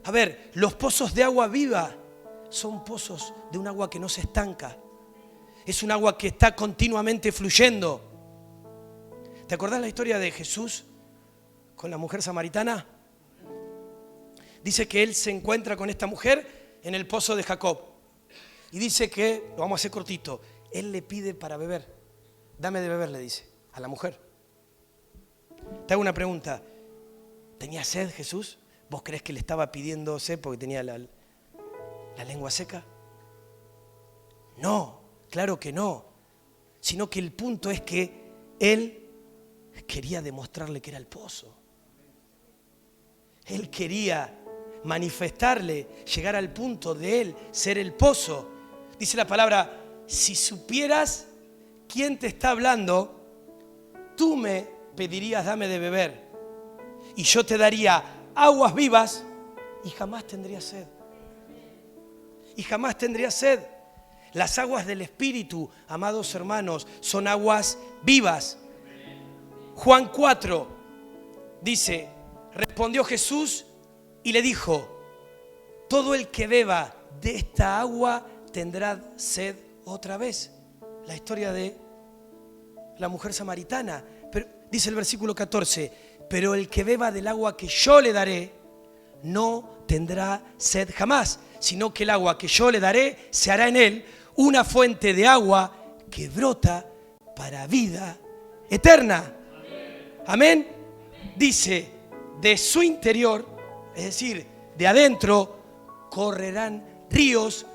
A ver, los pozos de agua viva son pozos de un agua que no se estanca. Es un agua que está continuamente fluyendo. ¿Te acordás la historia de Jesús con la mujer samaritana? Dice que él se encuentra con esta mujer en el pozo de Jacob. Y dice que, lo vamos a hacer cortito, él le pide para beber. Dame de beber, le dice a la mujer. Te hago una pregunta. ¿Tenía sed Jesús? ¿Vos creés que le estaba pidiendo sed porque tenía la lengua seca? No, claro que no. Sino que el punto es que él quería demostrarle que era el pozo. Él quería manifestarle, llegar al punto de él ser el pozo. Dice la palabra, si supieras quién te está hablando, tú me pedirías, dame de beber. Y yo te daría aguas vivas y jamás tendrías sed. Y jamás tendrías sed. Las aguas del Espíritu, amados hermanos, son aguas vivas. Juan 4 dice, respondió Jesús y le dijo, todo el que beba de esta agua tendrá sed otra vez. La historia de la mujer samaritana. Pero, dice el versículo 14, pero el que beba del agua que yo le daré no tendrá sed jamás, sino que el agua que yo le daré se hará en él una fuente de agua que brota para vida eterna. Amén. Dice, de su interior, es decir, de adentro, correrán ríos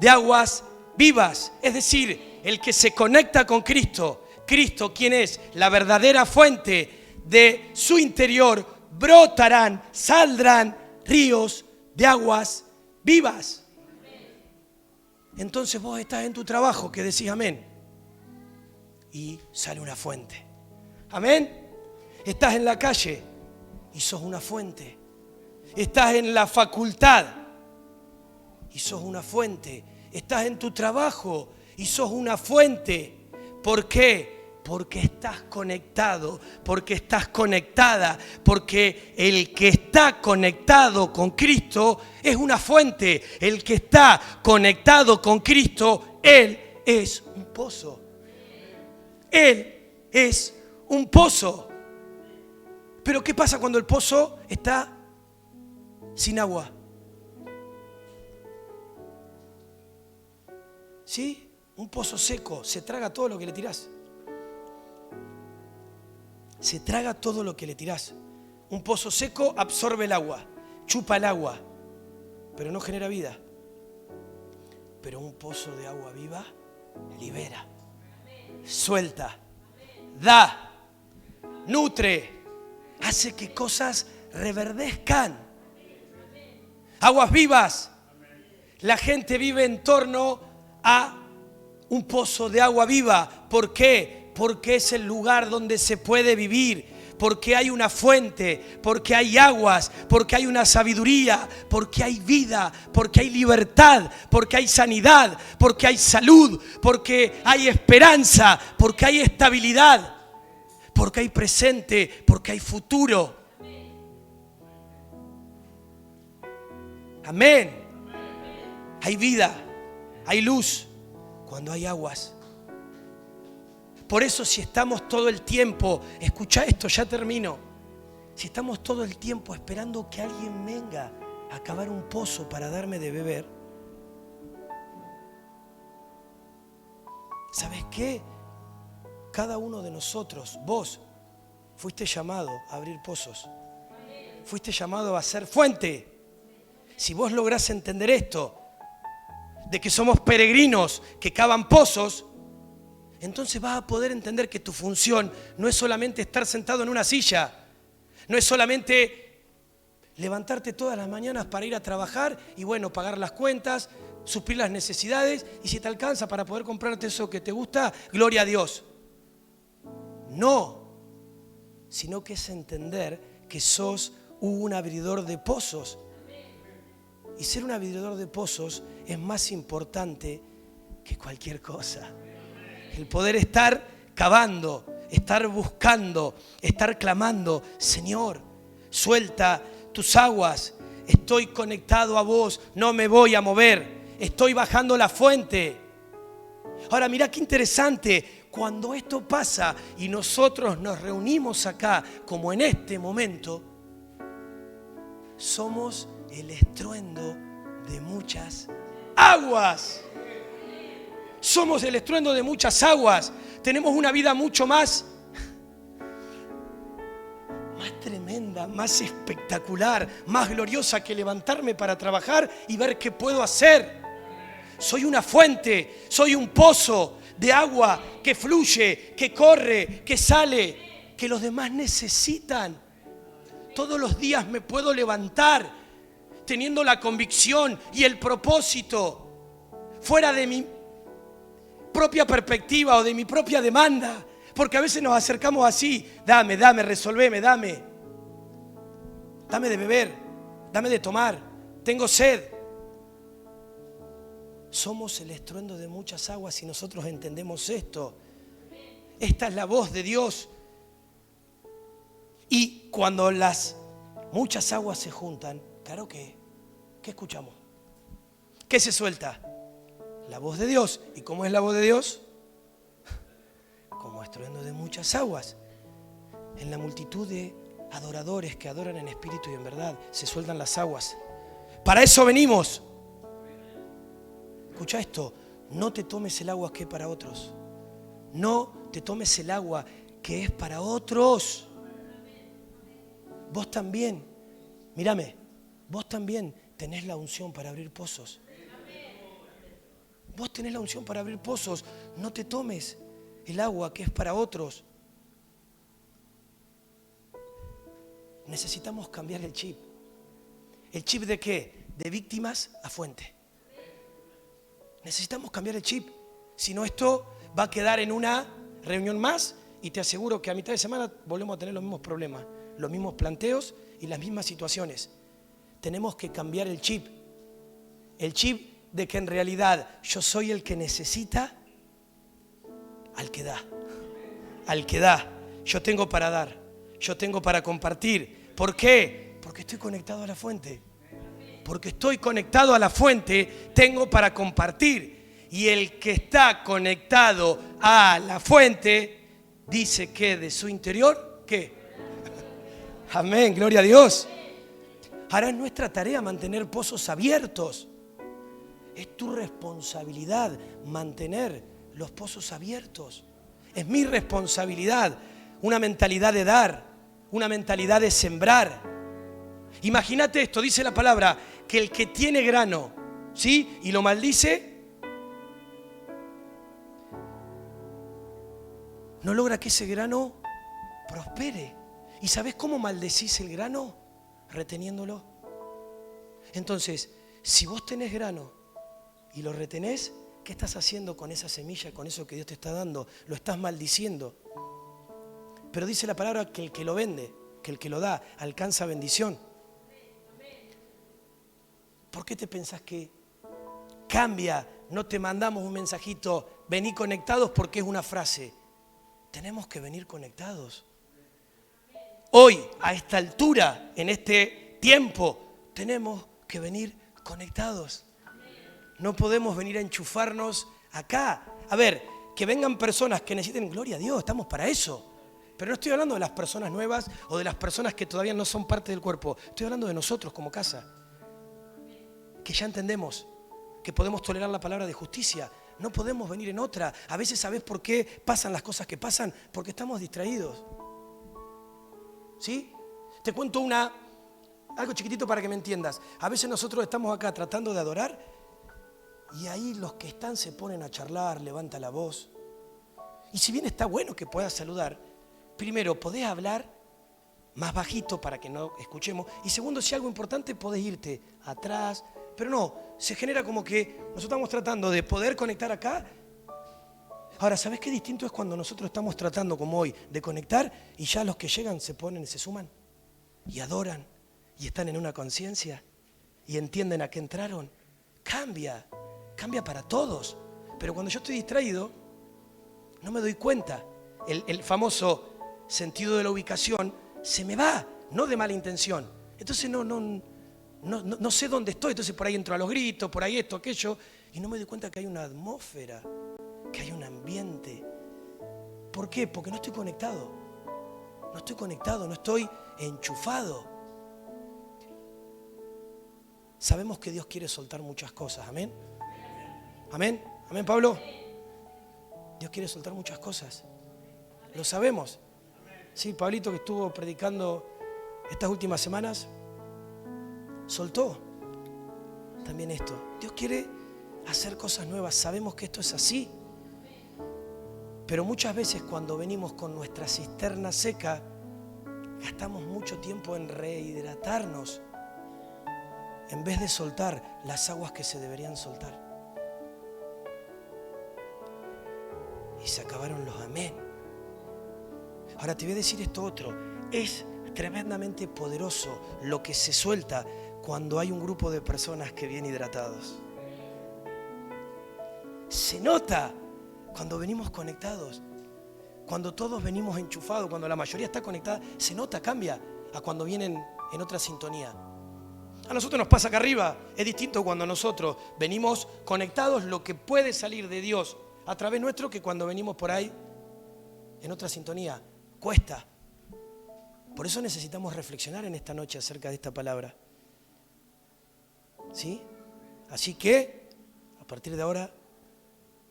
de aguas vivas. Es decir, el que se conecta con Cristo, Cristo, quien es la verdadera fuente, de su interior brotarán, saldrán ríos de aguas vivas. Entonces vos estás en tu trabajo que decís amén y sale una fuente. Amén. Estás en la calle y sos una fuente. Estás en la facultad y sos una fuente. Estás en tu trabajo y sos una fuente. ¿Por qué? Porque estás conectado, porque estás conectada, porque el que está conectado con Cristo es una fuente. El que está conectado con Cristo, Él es un pozo. Él es un pozo. Pero ¿qué pasa cuando el pozo está sin agua? ¿Sí? Un pozo seco se traga todo lo que le tirás. Se traga todo lo que le tirás. Un pozo seco absorbe el agua, chupa el agua, pero no genera vida. Pero un pozo de agua viva libera, suelta, da, nutre, hace que cosas reverdezcan. Aguas vivas. La gente vive en torno a un pozo de agua viva. ¿Por qué? Porque es el lugar donde se puede vivir, porque hay una fuente, porque hay aguas, porque hay una sabiduría, porque hay vida, porque hay libertad, porque hay sanidad, porque hay salud, porque hay esperanza, porque hay estabilidad, porque hay presente, porque hay futuro. Amén. Hay vida, hay luz cuando hay aguas. Por eso si estamos todo el tiempo, escucha esto, ya termino. Si estamos todo el tiempo esperando que alguien venga a cavar un pozo para darme de beber, ¿sabes qué? Cada uno de nosotros, vos, fuiste llamado a abrir pozos. Fuiste llamado a ser fuente. Si vos lográs entender esto, de que somos peregrinos que cavan pozos, entonces vas a poder entender que tu función no es solamente estar sentado en una silla, no es solamente levantarte todas las mañanas para ir a trabajar y bueno, pagar las cuentas, suplir las necesidades y si te alcanza para poder comprarte eso que te gusta, gloria a Dios. No, sino que es entender que sos un abridor de pozos. Y ser un abridor de pozos es más importante que cualquier cosa. El poder estar cavando, estar buscando, estar clamando, Señor, suelta tus aguas, estoy conectado a vos, no me voy a mover, estoy bajando la fuente. Ahora mira qué interesante, cuando esto pasa y nosotros nos reunimos acá, como en este momento, somos el estruendo de muchas aguas. Somos el estruendo de muchas aguas. Tenemos una vida mucho más tremenda, más espectacular, más gloriosa que levantarme para trabajar y ver qué puedo hacer. Soy una fuente, soy un pozo de agua que fluye, que corre, que sale, que los demás necesitan. Todos los días me puedo levantar teniendo la convicción y el propósito fuera de mi propia perspectiva o de mi propia demanda, porque a veces nos acercamos así, dame, resolveme, dame de beber, dame de tomar, tengo sed. Somos el estruendo de muchas aguas y nosotros entendemos esto. Esta es la voz de Dios. Y cuando las muchas aguas se juntan, claro que, ¿qué escuchamos? ¿Qué se suelta? La voz de Dios. ¿Y cómo es la voz de Dios? Como estruendo de muchas aguas. En la multitud de adoradores que adoran en espíritu y en verdad, se sueltan las aguas. Para eso venimos. Escucha esto, no te tomes el agua que es para otros. No te tomes el agua que es para otros. Vos también, mírame, vos también tenés la unción para abrir pozos. Vos tenés la unción para abrir pozos. No te tomes el agua que es para otros. Necesitamos cambiar el chip. ¿El chip de qué? De víctimas a fuente. Necesitamos cambiar el chip. Si no, esto va a quedar en una reunión más y te aseguro que a mitad de semana volvemos a tener los mismos problemas, los mismos planteos y las mismas situaciones. Tenemos que cambiar el chip. El chip de que en realidad yo soy el que necesita al que da. Al que da. Yo tengo para dar. Yo tengo para compartir. ¿Por qué? Porque estoy conectado a la fuente. Porque estoy conectado a la fuente, tengo para compartir. Y el que está conectado a la fuente, dice que de su interior, ¿qué? Amén, gloria a Dios. Ahora es nuestra tarea mantener pozos abiertos. Es tu responsabilidad mantener los pozos abiertos. Es mi responsabilidad. Una mentalidad de dar, una mentalidad de sembrar. Imagínate esto, dice la palabra, que el que tiene grano, ¿sí? Y lo maldice, no logra que ese grano prospere. ¿Y sabes cómo maldecís el grano? Reteniéndolo. Entonces, si vos tenés grano y lo retenés, ¿qué estás haciendo con esa semilla, con eso que Dios te está dando? Lo estás maldiciendo. Pero dice la palabra que el que lo vende, que el que lo da, alcanza bendición. ¿Por qué te pensás que cambia? No te mandamos un mensajito, vení conectados porque es una frase. Tenemos que venir conectados. Hoy, a esta altura, en este tiempo, tenemos que venir conectados. No podemos venir a enchufarnos acá. A ver, que vengan personas que necesiten, gloria a Dios, estamos para eso. Pero no estoy hablando de las personas nuevas o de las personas que todavía no son parte del cuerpo. Estoy hablando de nosotros como casa. Que ya entendemos que podemos tolerar la palabra de justicia. No podemos venir en otra. A veces, ¿sabés por qué pasan las cosas que pasan? Porque estamos distraídos. ¿Sí? Te cuento algo chiquitito para que me entiendas. A veces nosotros estamos acá tratando de adorar y ahí los que están se ponen a charlar, levanta la voz. Y si bien está bueno que puedas saludar, primero, podés hablar más bajito para que no escuchemos. Y segundo, si algo importante, podés irte atrás. Pero no, se genera como que nosotros estamos tratando de poder conectar acá. Ahora, ¿sabés qué distinto es cuando nosotros estamos tratando, como hoy, de conectar y ya los que llegan se ponen, se suman y adoran y están en una conciencia y entienden a qué entraron? Cambia para todos. Pero cuando yo estoy distraído, no me doy cuenta. El famoso sentido de la ubicación se me va, no de mala intención. Entonces no sé dónde estoy, entonces por ahí entro a los gritos, por ahí esto, aquello, y no me doy cuenta que hay una atmósfera, que hay un ambiente. ¿Por qué? Porque no estoy conectado. No estoy enchufado. Sabemos que Dios quiere soltar muchas cosas, ¿amén? ¿Amén? ¿Amén, Pablo? Dios quiere soltar muchas cosas. Lo sabemos. Sí, Pablito, que estuvo predicando estas últimas semanas, soltó también esto. Dios quiere hacer cosas nuevas. Sabemos que esto es así. Pero muchas veces cuando venimos con nuestra cisterna seca, gastamos mucho tiempo en rehidratarnos en vez de soltar las aguas que se deberían soltar. Y se acabaron los amén. Ahora te voy a decir esto otro. Es tremendamente poderoso lo que se suelta cuando hay un grupo de personas que vienen hidratados. Se nota cuando venimos conectados, cuando todos venimos enchufados, cuando la mayoría está conectada, se nota, cambia a cuando vienen en otra sintonía. A nosotros nos pasa acá arriba, es distinto cuando nosotros venimos conectados, lo que puede salir de Dios a través nuestro, que cuando venimos por ahí en otra sintonía. Cuesta. Por eso necesitamos reflexionar en esta noche acerca de esta palabra. ¿Sí? Así que, a partir de ahora,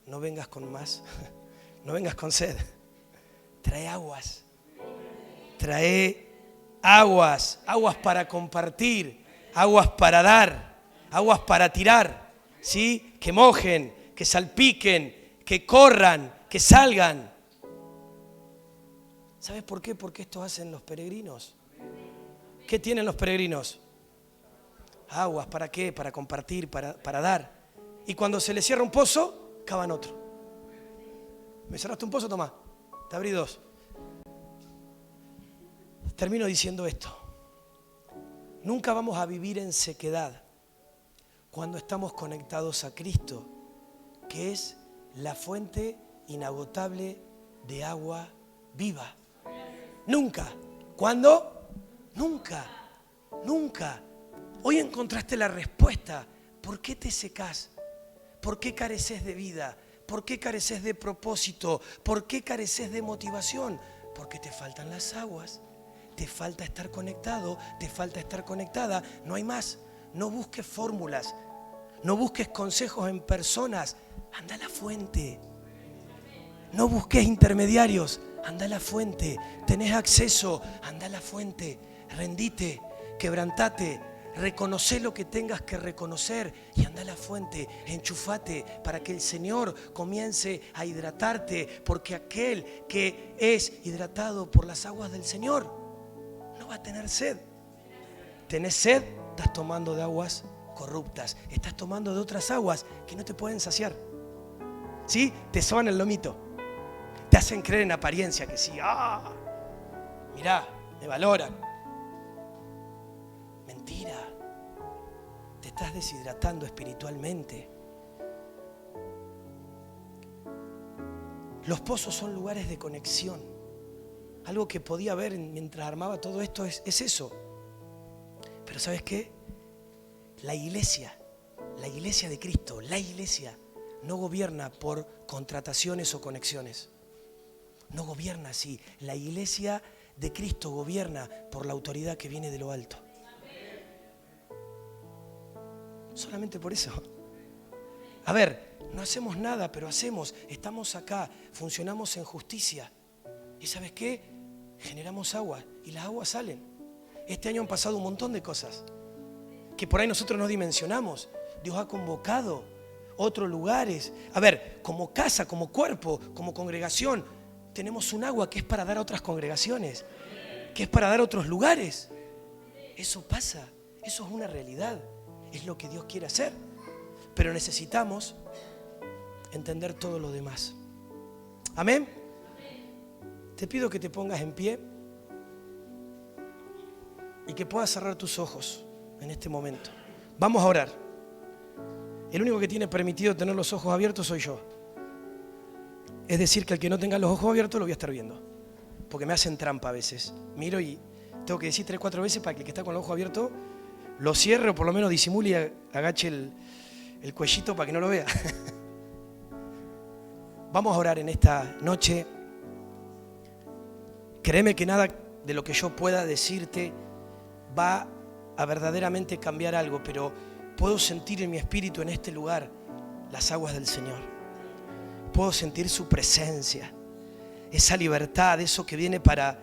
no vengas con más, no vengas con sed. Trae aguas. Trae aguas para compartir, aguas para dar, aguas para tirar, ¿sí? Que mojen, que salpiquen, que corran, que salgan. ¿Sabes por qué? Porque esto hacen los peregrinos. ¿Qué tienen los peregrinos? Aguas, ¿para qué? Para compartir, para dar. Y cuando se les cierra un pozo, cavan otro. ¿Me cerraste un pozo? Tomá, te abrí dos. Termino diciendo esto. Nunca vamos a vivir en sequedad cuando estamos conectados a Cristo, que es la fuente inagotable de agua viva. Nunca. ¿Cuándo? Nunca. Nunca. Hoy encontraste la respuesta. ¿Por qué te secás? ¿Por qué careces de vida? ¿Por qué careces de propósito? ¿Por qué careces de motivación? Porque te faltan las aguas. Te falta estar conectado, te falta estar conectada. No hay más. No busques fórmulas. No busques consejos en personas. Anda a la fuente. No busques intermediarios. Anda a la fuente. Tenés acceso. Anda a la fuente. Rendite. Quebrantate. Reconoce lo que tengas que reconocer y anda a la fuente, enchufate para que el Señor comience a hidratarte, porque aquel que es hidratado por las aguas del Señor no va a tener sed. ¿Tenés sed? Estás tomando de aguas corruptas, estás tomando de otras aguas que no te pueden saciar. ¿Sí? Te soban el lomito, te hacen creer en apariencia que sí, mirá, me valoran. Mentira, te estás deshidratando espiritualmente. Los pozos son lugares de conexión. Algo que podía ver mientras armaba todo esto es eso. Pero ¿sabes qué? La iglesia La iglesia de Cristo, la iglesia, no gobierna por contrataciones o conexiones. No gobierna así. La iglesia de Cristo gobierna por la autoridad que viene de lo alto. Solamente por eso. A ver, no hacemos nada, pero hacemos. Estamos acá, funcionamos en justicia. ¿Y sabes qué? Generamos agua y las aguas salen. Este año han pasado un montón de cosas que por ahí nosotros no dimensionamos. Dios ha convocado otros lugares. A ver, como casa, como cuerpo, como congregación, tenemos un agua que es para dar a otras congregaciones, que es para dar a otros lugares. Eso pasa, eso es una realidad, es lo que Dios quiere hacer. Pero necesitamos entender todo lo demás. Amén. Te pido que te pongas en pie y que puedas cerrar tus ojos en este momento. Vamos a orar. El único que tiene permitido tener los ojos abiertos soy yo. Es decir, que el que no tenga los ojos abiertos lo voy a estar viendo. Porque me hacen trampa a veces. Miro y tengo que decir 3 o 4 veces para que el que está con los ojos abiertos lo cierre o por lo menos disimule y agache el cuellito para que no lo vea. Vamos a orar en esta noche. Créeme que nada de lo que yo pueda decirte va a verdaderamente cambiar algo, pero puedo sentir en mi espíritu en este lugar las aguas del Señor. Puedo sentir su presencia, esa libertad, eso que viene para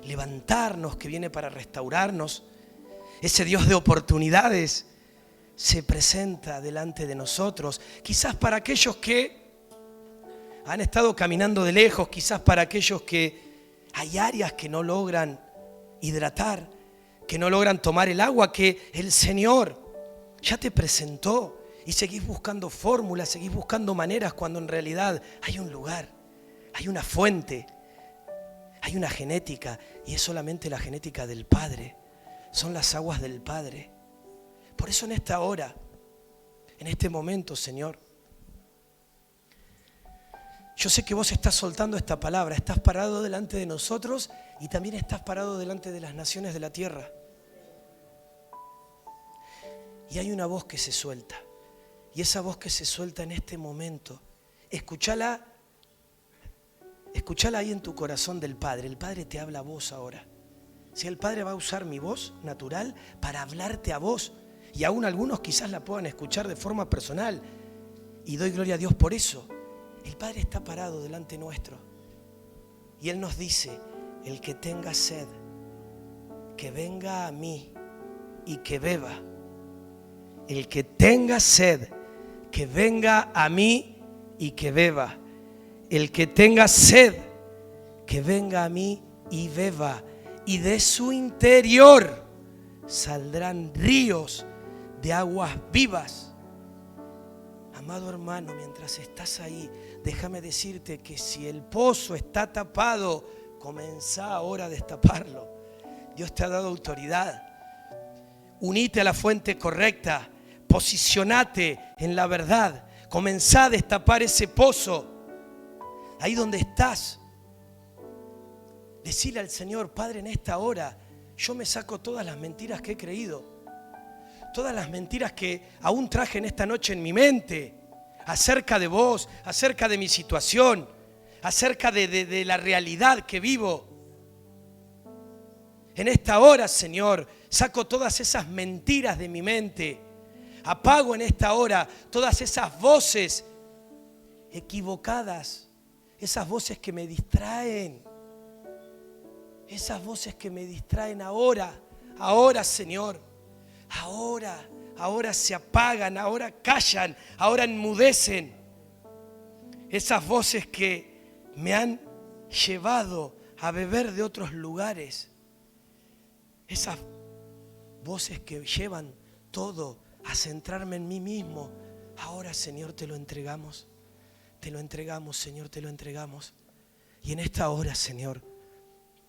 levantarnos, que viene para restaurarnos. Ese Dios de oportunidades se presenta delante de nosotros. Quizás para aquellos que han estado caminando de lejos, quizás para aquellos que hay áreas que no logran hidratar, que no logran tomar el agua que el Señor ya te presentó. Y seguís buscando fórmulas, seguís buscando maneras cuando en realidad hay un lugar, hay una fuente, hay una genética y es solamente la genética del Padre. Son las aguas del Padre. Por eso en esta hora, en este momento, Señor, yo sé que vos estás soltando esta palabra, estás parado delante de nosotros y también estás parado delante de las naciones de la tierra. Y hay una voz que se suelta. Y esa voz que se suelta en este momento, escúchala ahí en tu corazón del Padre. El Padre te habla a vos ahora. Si el Padre va a usar mi voz natural para hablarte a vos, y aún algunos quizás la puedan escuchar de forma personal, y doy gloria a Dios por eso. El Padre está parado delante nuestro y Él nos dice: el que tenga sed, que venga a mí y que beba. El que tenga sed, que venga a mí y que beba. El que tenga sed, que venga a mí y beba. Y de su interior saldrán ríos de aguas vivas. Amado hermano, mientras estás ahí, déjame decirte que si el pozo está tapado, comenzá ahora a destaparlo. Dios te ha dado autoridad. Unite a la fuente correcta. Posicionate en la verdad. Comenzá a destapar ese pozo. Ahí donde estás. Decile al Señor: Padre, en esta hora yo me saco todas las mentiras que he creído. Todas las mentiras que aún traje en esta noche en mi mente. Acerca de vos, acerca de mi situación, acerca de la realidad que vivo. En esta hora, Señor, saco todas esas mentiras de mi mente. Apago en esta hora todas esas voces equivocadas, esas voces que me distraen. Esas voces que me distraen ahora, Señor, ahora se apagan, ahora callan, ahora enmudecen. Esas voces que me han llevado a beber de otros lugares. Esas voces que llevan todo a centrarme en mí mismo. Ahora, Señor, te lo entregamos. Te lo entregamos, Señor, te lo entregamos. Y en esta hora, Señor,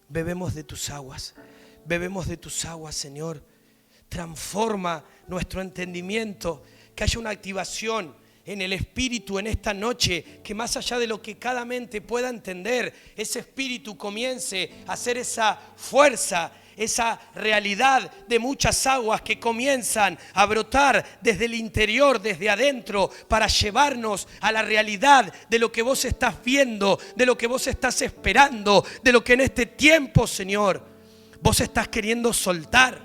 bebemos de tus aguas. Bebemos de tus aguas, Señor. Transforma nuestro entendimiento. Que haya una activación en el espíritu en esta noche. Que más allá de lo que cada mente pueda entender, ese espíritu comience a hacer esa fuerza, esa realidad de muchas aguas que comienzan a brotar desde el interior, desde adentro, para llevarnos a la realidad de lo que vos estás viendo, de lo que vos estás esperando, de lo que en este tiempo, Señor, vos estás queriendo soltar.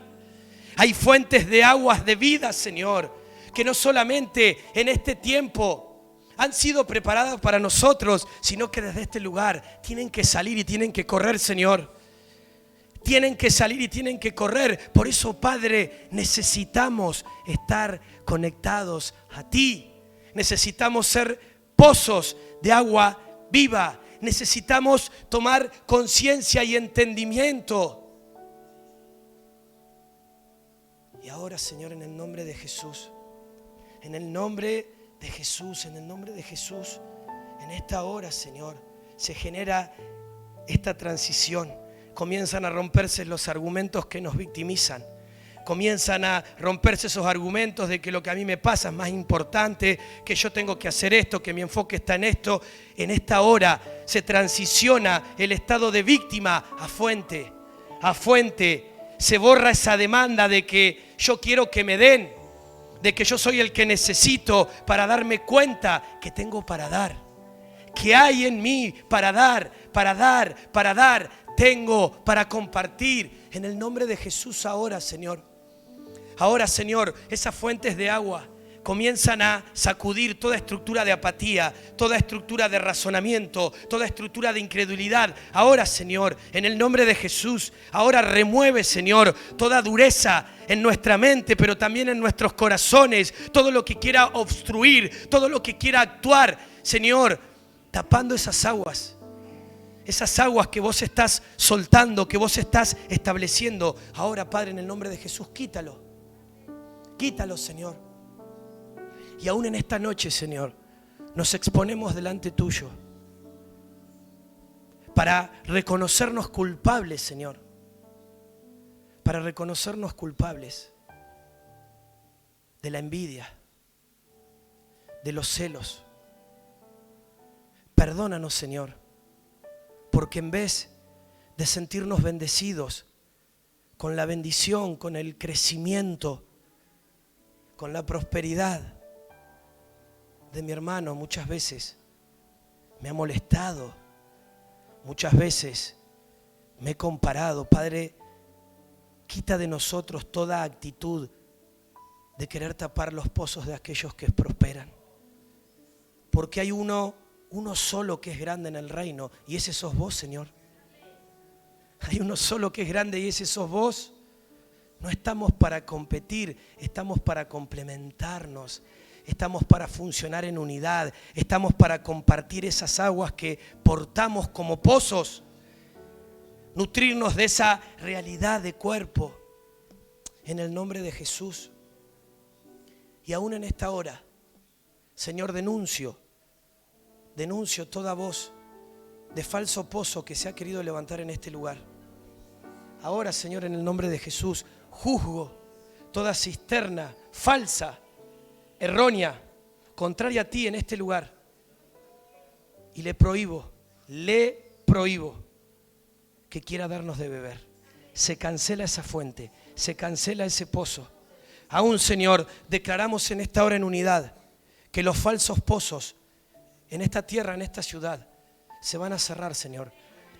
Hay fuentes de aguas de vida, Señor, que no solamente en este tiempo han sido preparadas para nosotros, sino que desde este lugar tienen que salir y tienen que correr, Señor. Tienen que salir y tienen que correr. Por eso, Padre, necesitamos estar conectados a ti. Necesitamos ser pozos de agua viva. Necesitamos tomar conciencia y entendimiento. Y ahora, Señor, en el nombre de Jesús, en el nombre de Jesús, en el nombre de Jesús, en esta hora, Señor, se genera esta transición. Comienzan a romperse los argumentos que nos victimizan. Comienzan a romperse esos argumentos de que lo que a mí me pasa es más importante, que yo tengo que hacer esto, que mi enfoque está en esto. En esta hora se transiciona el estado de víctima a fuente. A fuente se borra esa demanda de que yo quiero que me den, de que yo soy el que necesito, para darme cuenta que tengo para dar, que hay en mí para dar, tengo para compartir. En el nombre de Jesús ahora, Señor, esas fuentes de agua comienzan a sacudir toda estructura de apatía, toda estructura de razonamiento, toda estructura de incredulidad. Ahora, Señor, en el nombre de Jesús, ahora remueve, Señor, toda dureza en nuestra mente, pero también en nuestros corazones, todo lo que quiera obstruir, todo lo que quiera actuar, Señor, tapando esas aguas que vos estás soltando, que vos estás estableciendo. Ahora, Padre, en el nombre de Jesús, quítalo, Señor. Y aún en esta noche, Señor, nos exponemos delante tuyo para reconocernos culpables, Señor. Para reconocernos culpables de la envidia, de los celos. Perdónanos, Señor, porque en vez de sentirnos bendecidos con la bendición, con el crecimiento, con la prosperidad de mi hermano, muchas veces me ha molestado, muchas veces me he comparado. Padre, quita de nosotros toda actitud de querer tapar los pozos de aquellos que prosperan, porque hay uno solo que es grande en el reino, y ese sos vos, Señor. Hay uno solo que es grande y ese sos vos. No estamos para competir, estamos para complementarnos. Estamos para funcionar en unidad. Estamos para compartir esas aguas que portamos como pozos. Nutrirnos de esa realidad de cuerpo. En el nombre de Jesús. Y aún en esta hora, Señor, denuncio toda voz de falso pozo que se ha querido levantar en este lugar. Ahora, Señor, en el nombre de Jesús, juzgo toda cisterna falsa, errónea, contraria a ti en este lugar. Y le prohíbo que quiera darnos de beber. Se cancela esa fuente, se cancela ese pozo. Aún, Señor, declaramos en esta hora en unidad que los falsos pozos en esta tierra, en esta ciudad, se van a cerrar, Señor.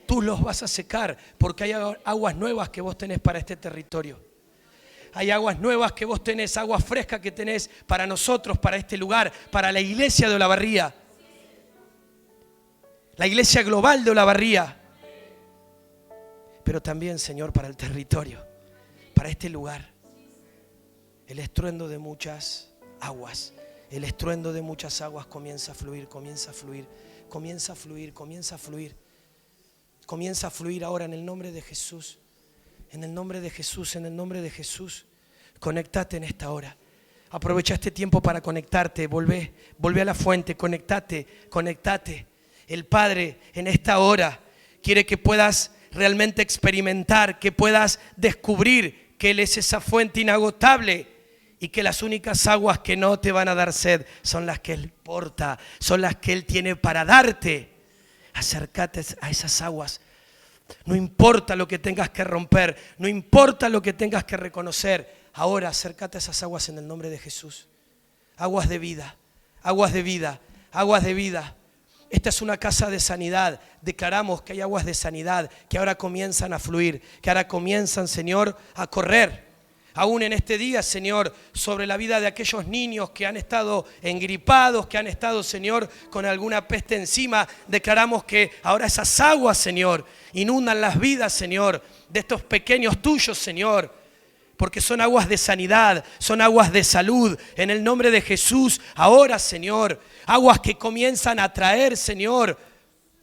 Tú los vas a secar porque hay aguas nuevas que vos tenés para este territorio. Hay aguas nuevas que vos tenés, aguas frescas que tenés para nosotros, para este lugar, para la iglesia de Olavarría. La iglesia global de Olavarría. Pero también, Señor, para el territorio, para este lugar. El estruendo de muchas aguas. El estruendo de muchas aguas comienza a fluir, comienza a fluir, comienza a fluir, comienza a fluir. Comienza a fluir ahora en el nombre de Jesús. En el nombre de Jesús, en el nombre de Jesús. Conectate en esta hora. Aprovecha este tiempo para conectarte. Volvé a la fuente, conectate. El Padre en esta hora quiere que puedas realmente experimentar, que puedas descubrir que Él es esa fuente inagotable y que las únicas aguas que no te van a dar sed son las que Él porta, son las que Él tiene para darte. Acércate a esas aguas, No importa lo que tengas que romper, no importa lo que tengas que reconocer. Ahora acércate a esas aguas en el nombre de Jesús. Aguas de vida, aguas de vida, aguas de vida. Esta es una casa de sanidad. Declaramos que hay aguas de sanidad que ahora comienzan a fluir, que ahora comienzan, Señor, a correr. Aún en este día, Señor, sobre la vida de aquellos niños que han estado engripados, que han estado, Señor, con alguna peste encima, declaramos que ahora esas aguas, Señor, inundan las vidas, Señor, de estos pequeños tuyos, Señor, porque son aguas de sanidad, son aguas de salud. En el nombre de Jesús, ahora, Señor, aguas que comienzan a traer, Señor,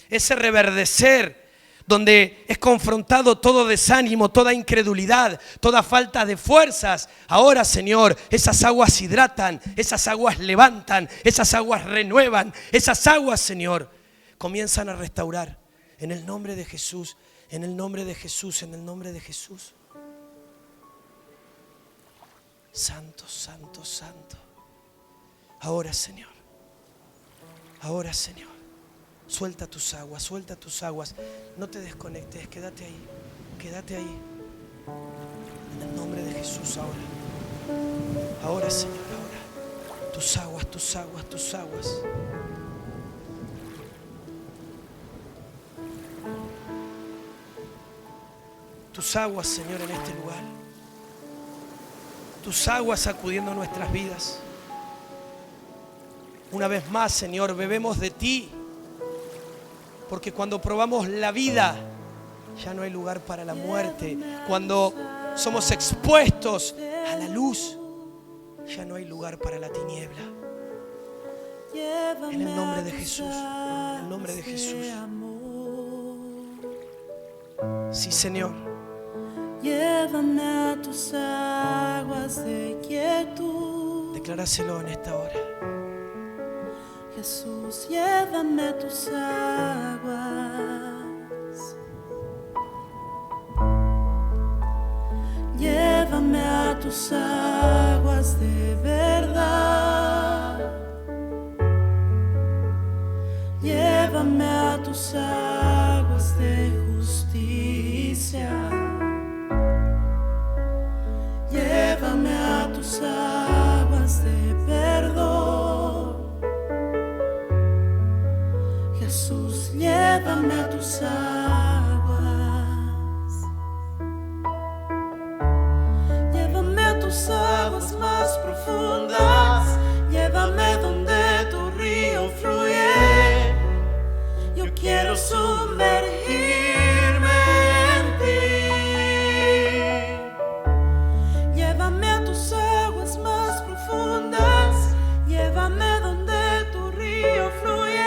ese reverdecer, donde es confrontado todo desánimo, toda incredulidad, toda falta de fuerzas. Ahora, Señor, esas aguas hidratan, esas aguas levantan, esas aguas renuevan, esas aguas, Señor, comienzan a restaurar. En el nombre de Jesús, en el nombre de Jesús, en el nombre de Jesús. Santo, santo, santo. Ahora, Señor, ahora, Señor. Suelta tus aguas, suelta tus aguas. No te desconectes, quédate ahí. Quédate ahí. En el nombre de Jesús ahora. Ahora, Señor, ahora. Tus aguas, tus aguas, tus aguas. Tus aguas, Señor, en este lugar. Tus aguas sacudiendo nuestras vidas. Una vez más, Señor, bebemos de ti. Porque cuando probamos la vida, ya no hay lugar para la muerte. Cuando somos expuestos a la luz, ya no hay lugar para la tiniebla. En el nombre de Jesús, en el nombre de Jesús. Sí, Señor. Llévame a tus aguas de quietud. Decláraselo en esta hora. Jesús, llévame a tus aguas. Llévame a tus aguas de verdad. Llévame a tus aguas de justicia. Llévame a tus aguas de perdón. Jesús, llévame a tus aguas. Llévame a tus aguas más profundas. Llévame donde tu río fluye. Yo quiero sumergirme en ti. Llévame a tus aguas más profundas. Llévame donde tu río fluye.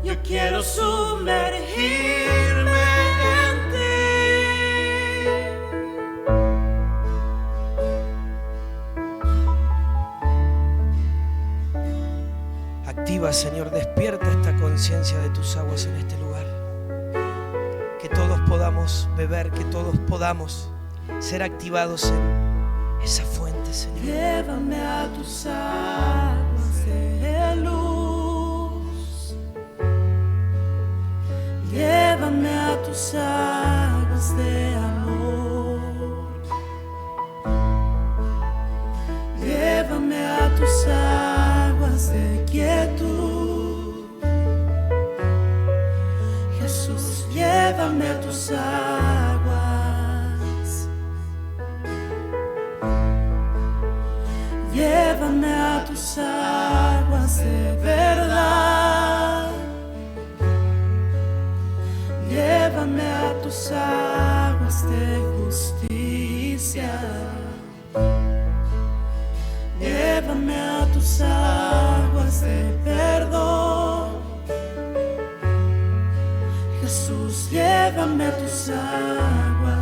Yo quiero sumergirme en ti. Activa, Señor, despierta esta conciencia de tus aguas en este lugar. Que todos podamos beber, que todos podamos ser activados en esa fuente, Señor. Llévame a tus aguas de luz. Llévame a tus aguas de amor. Llévame a tus aguas de quietud. Jesús, llévame a tus aguas. Llévame a tus aguas de verdad. Llévame a tus aguas de justicia. Llévame a tus aguas de perdón. Jesús, llévame a tus aguas.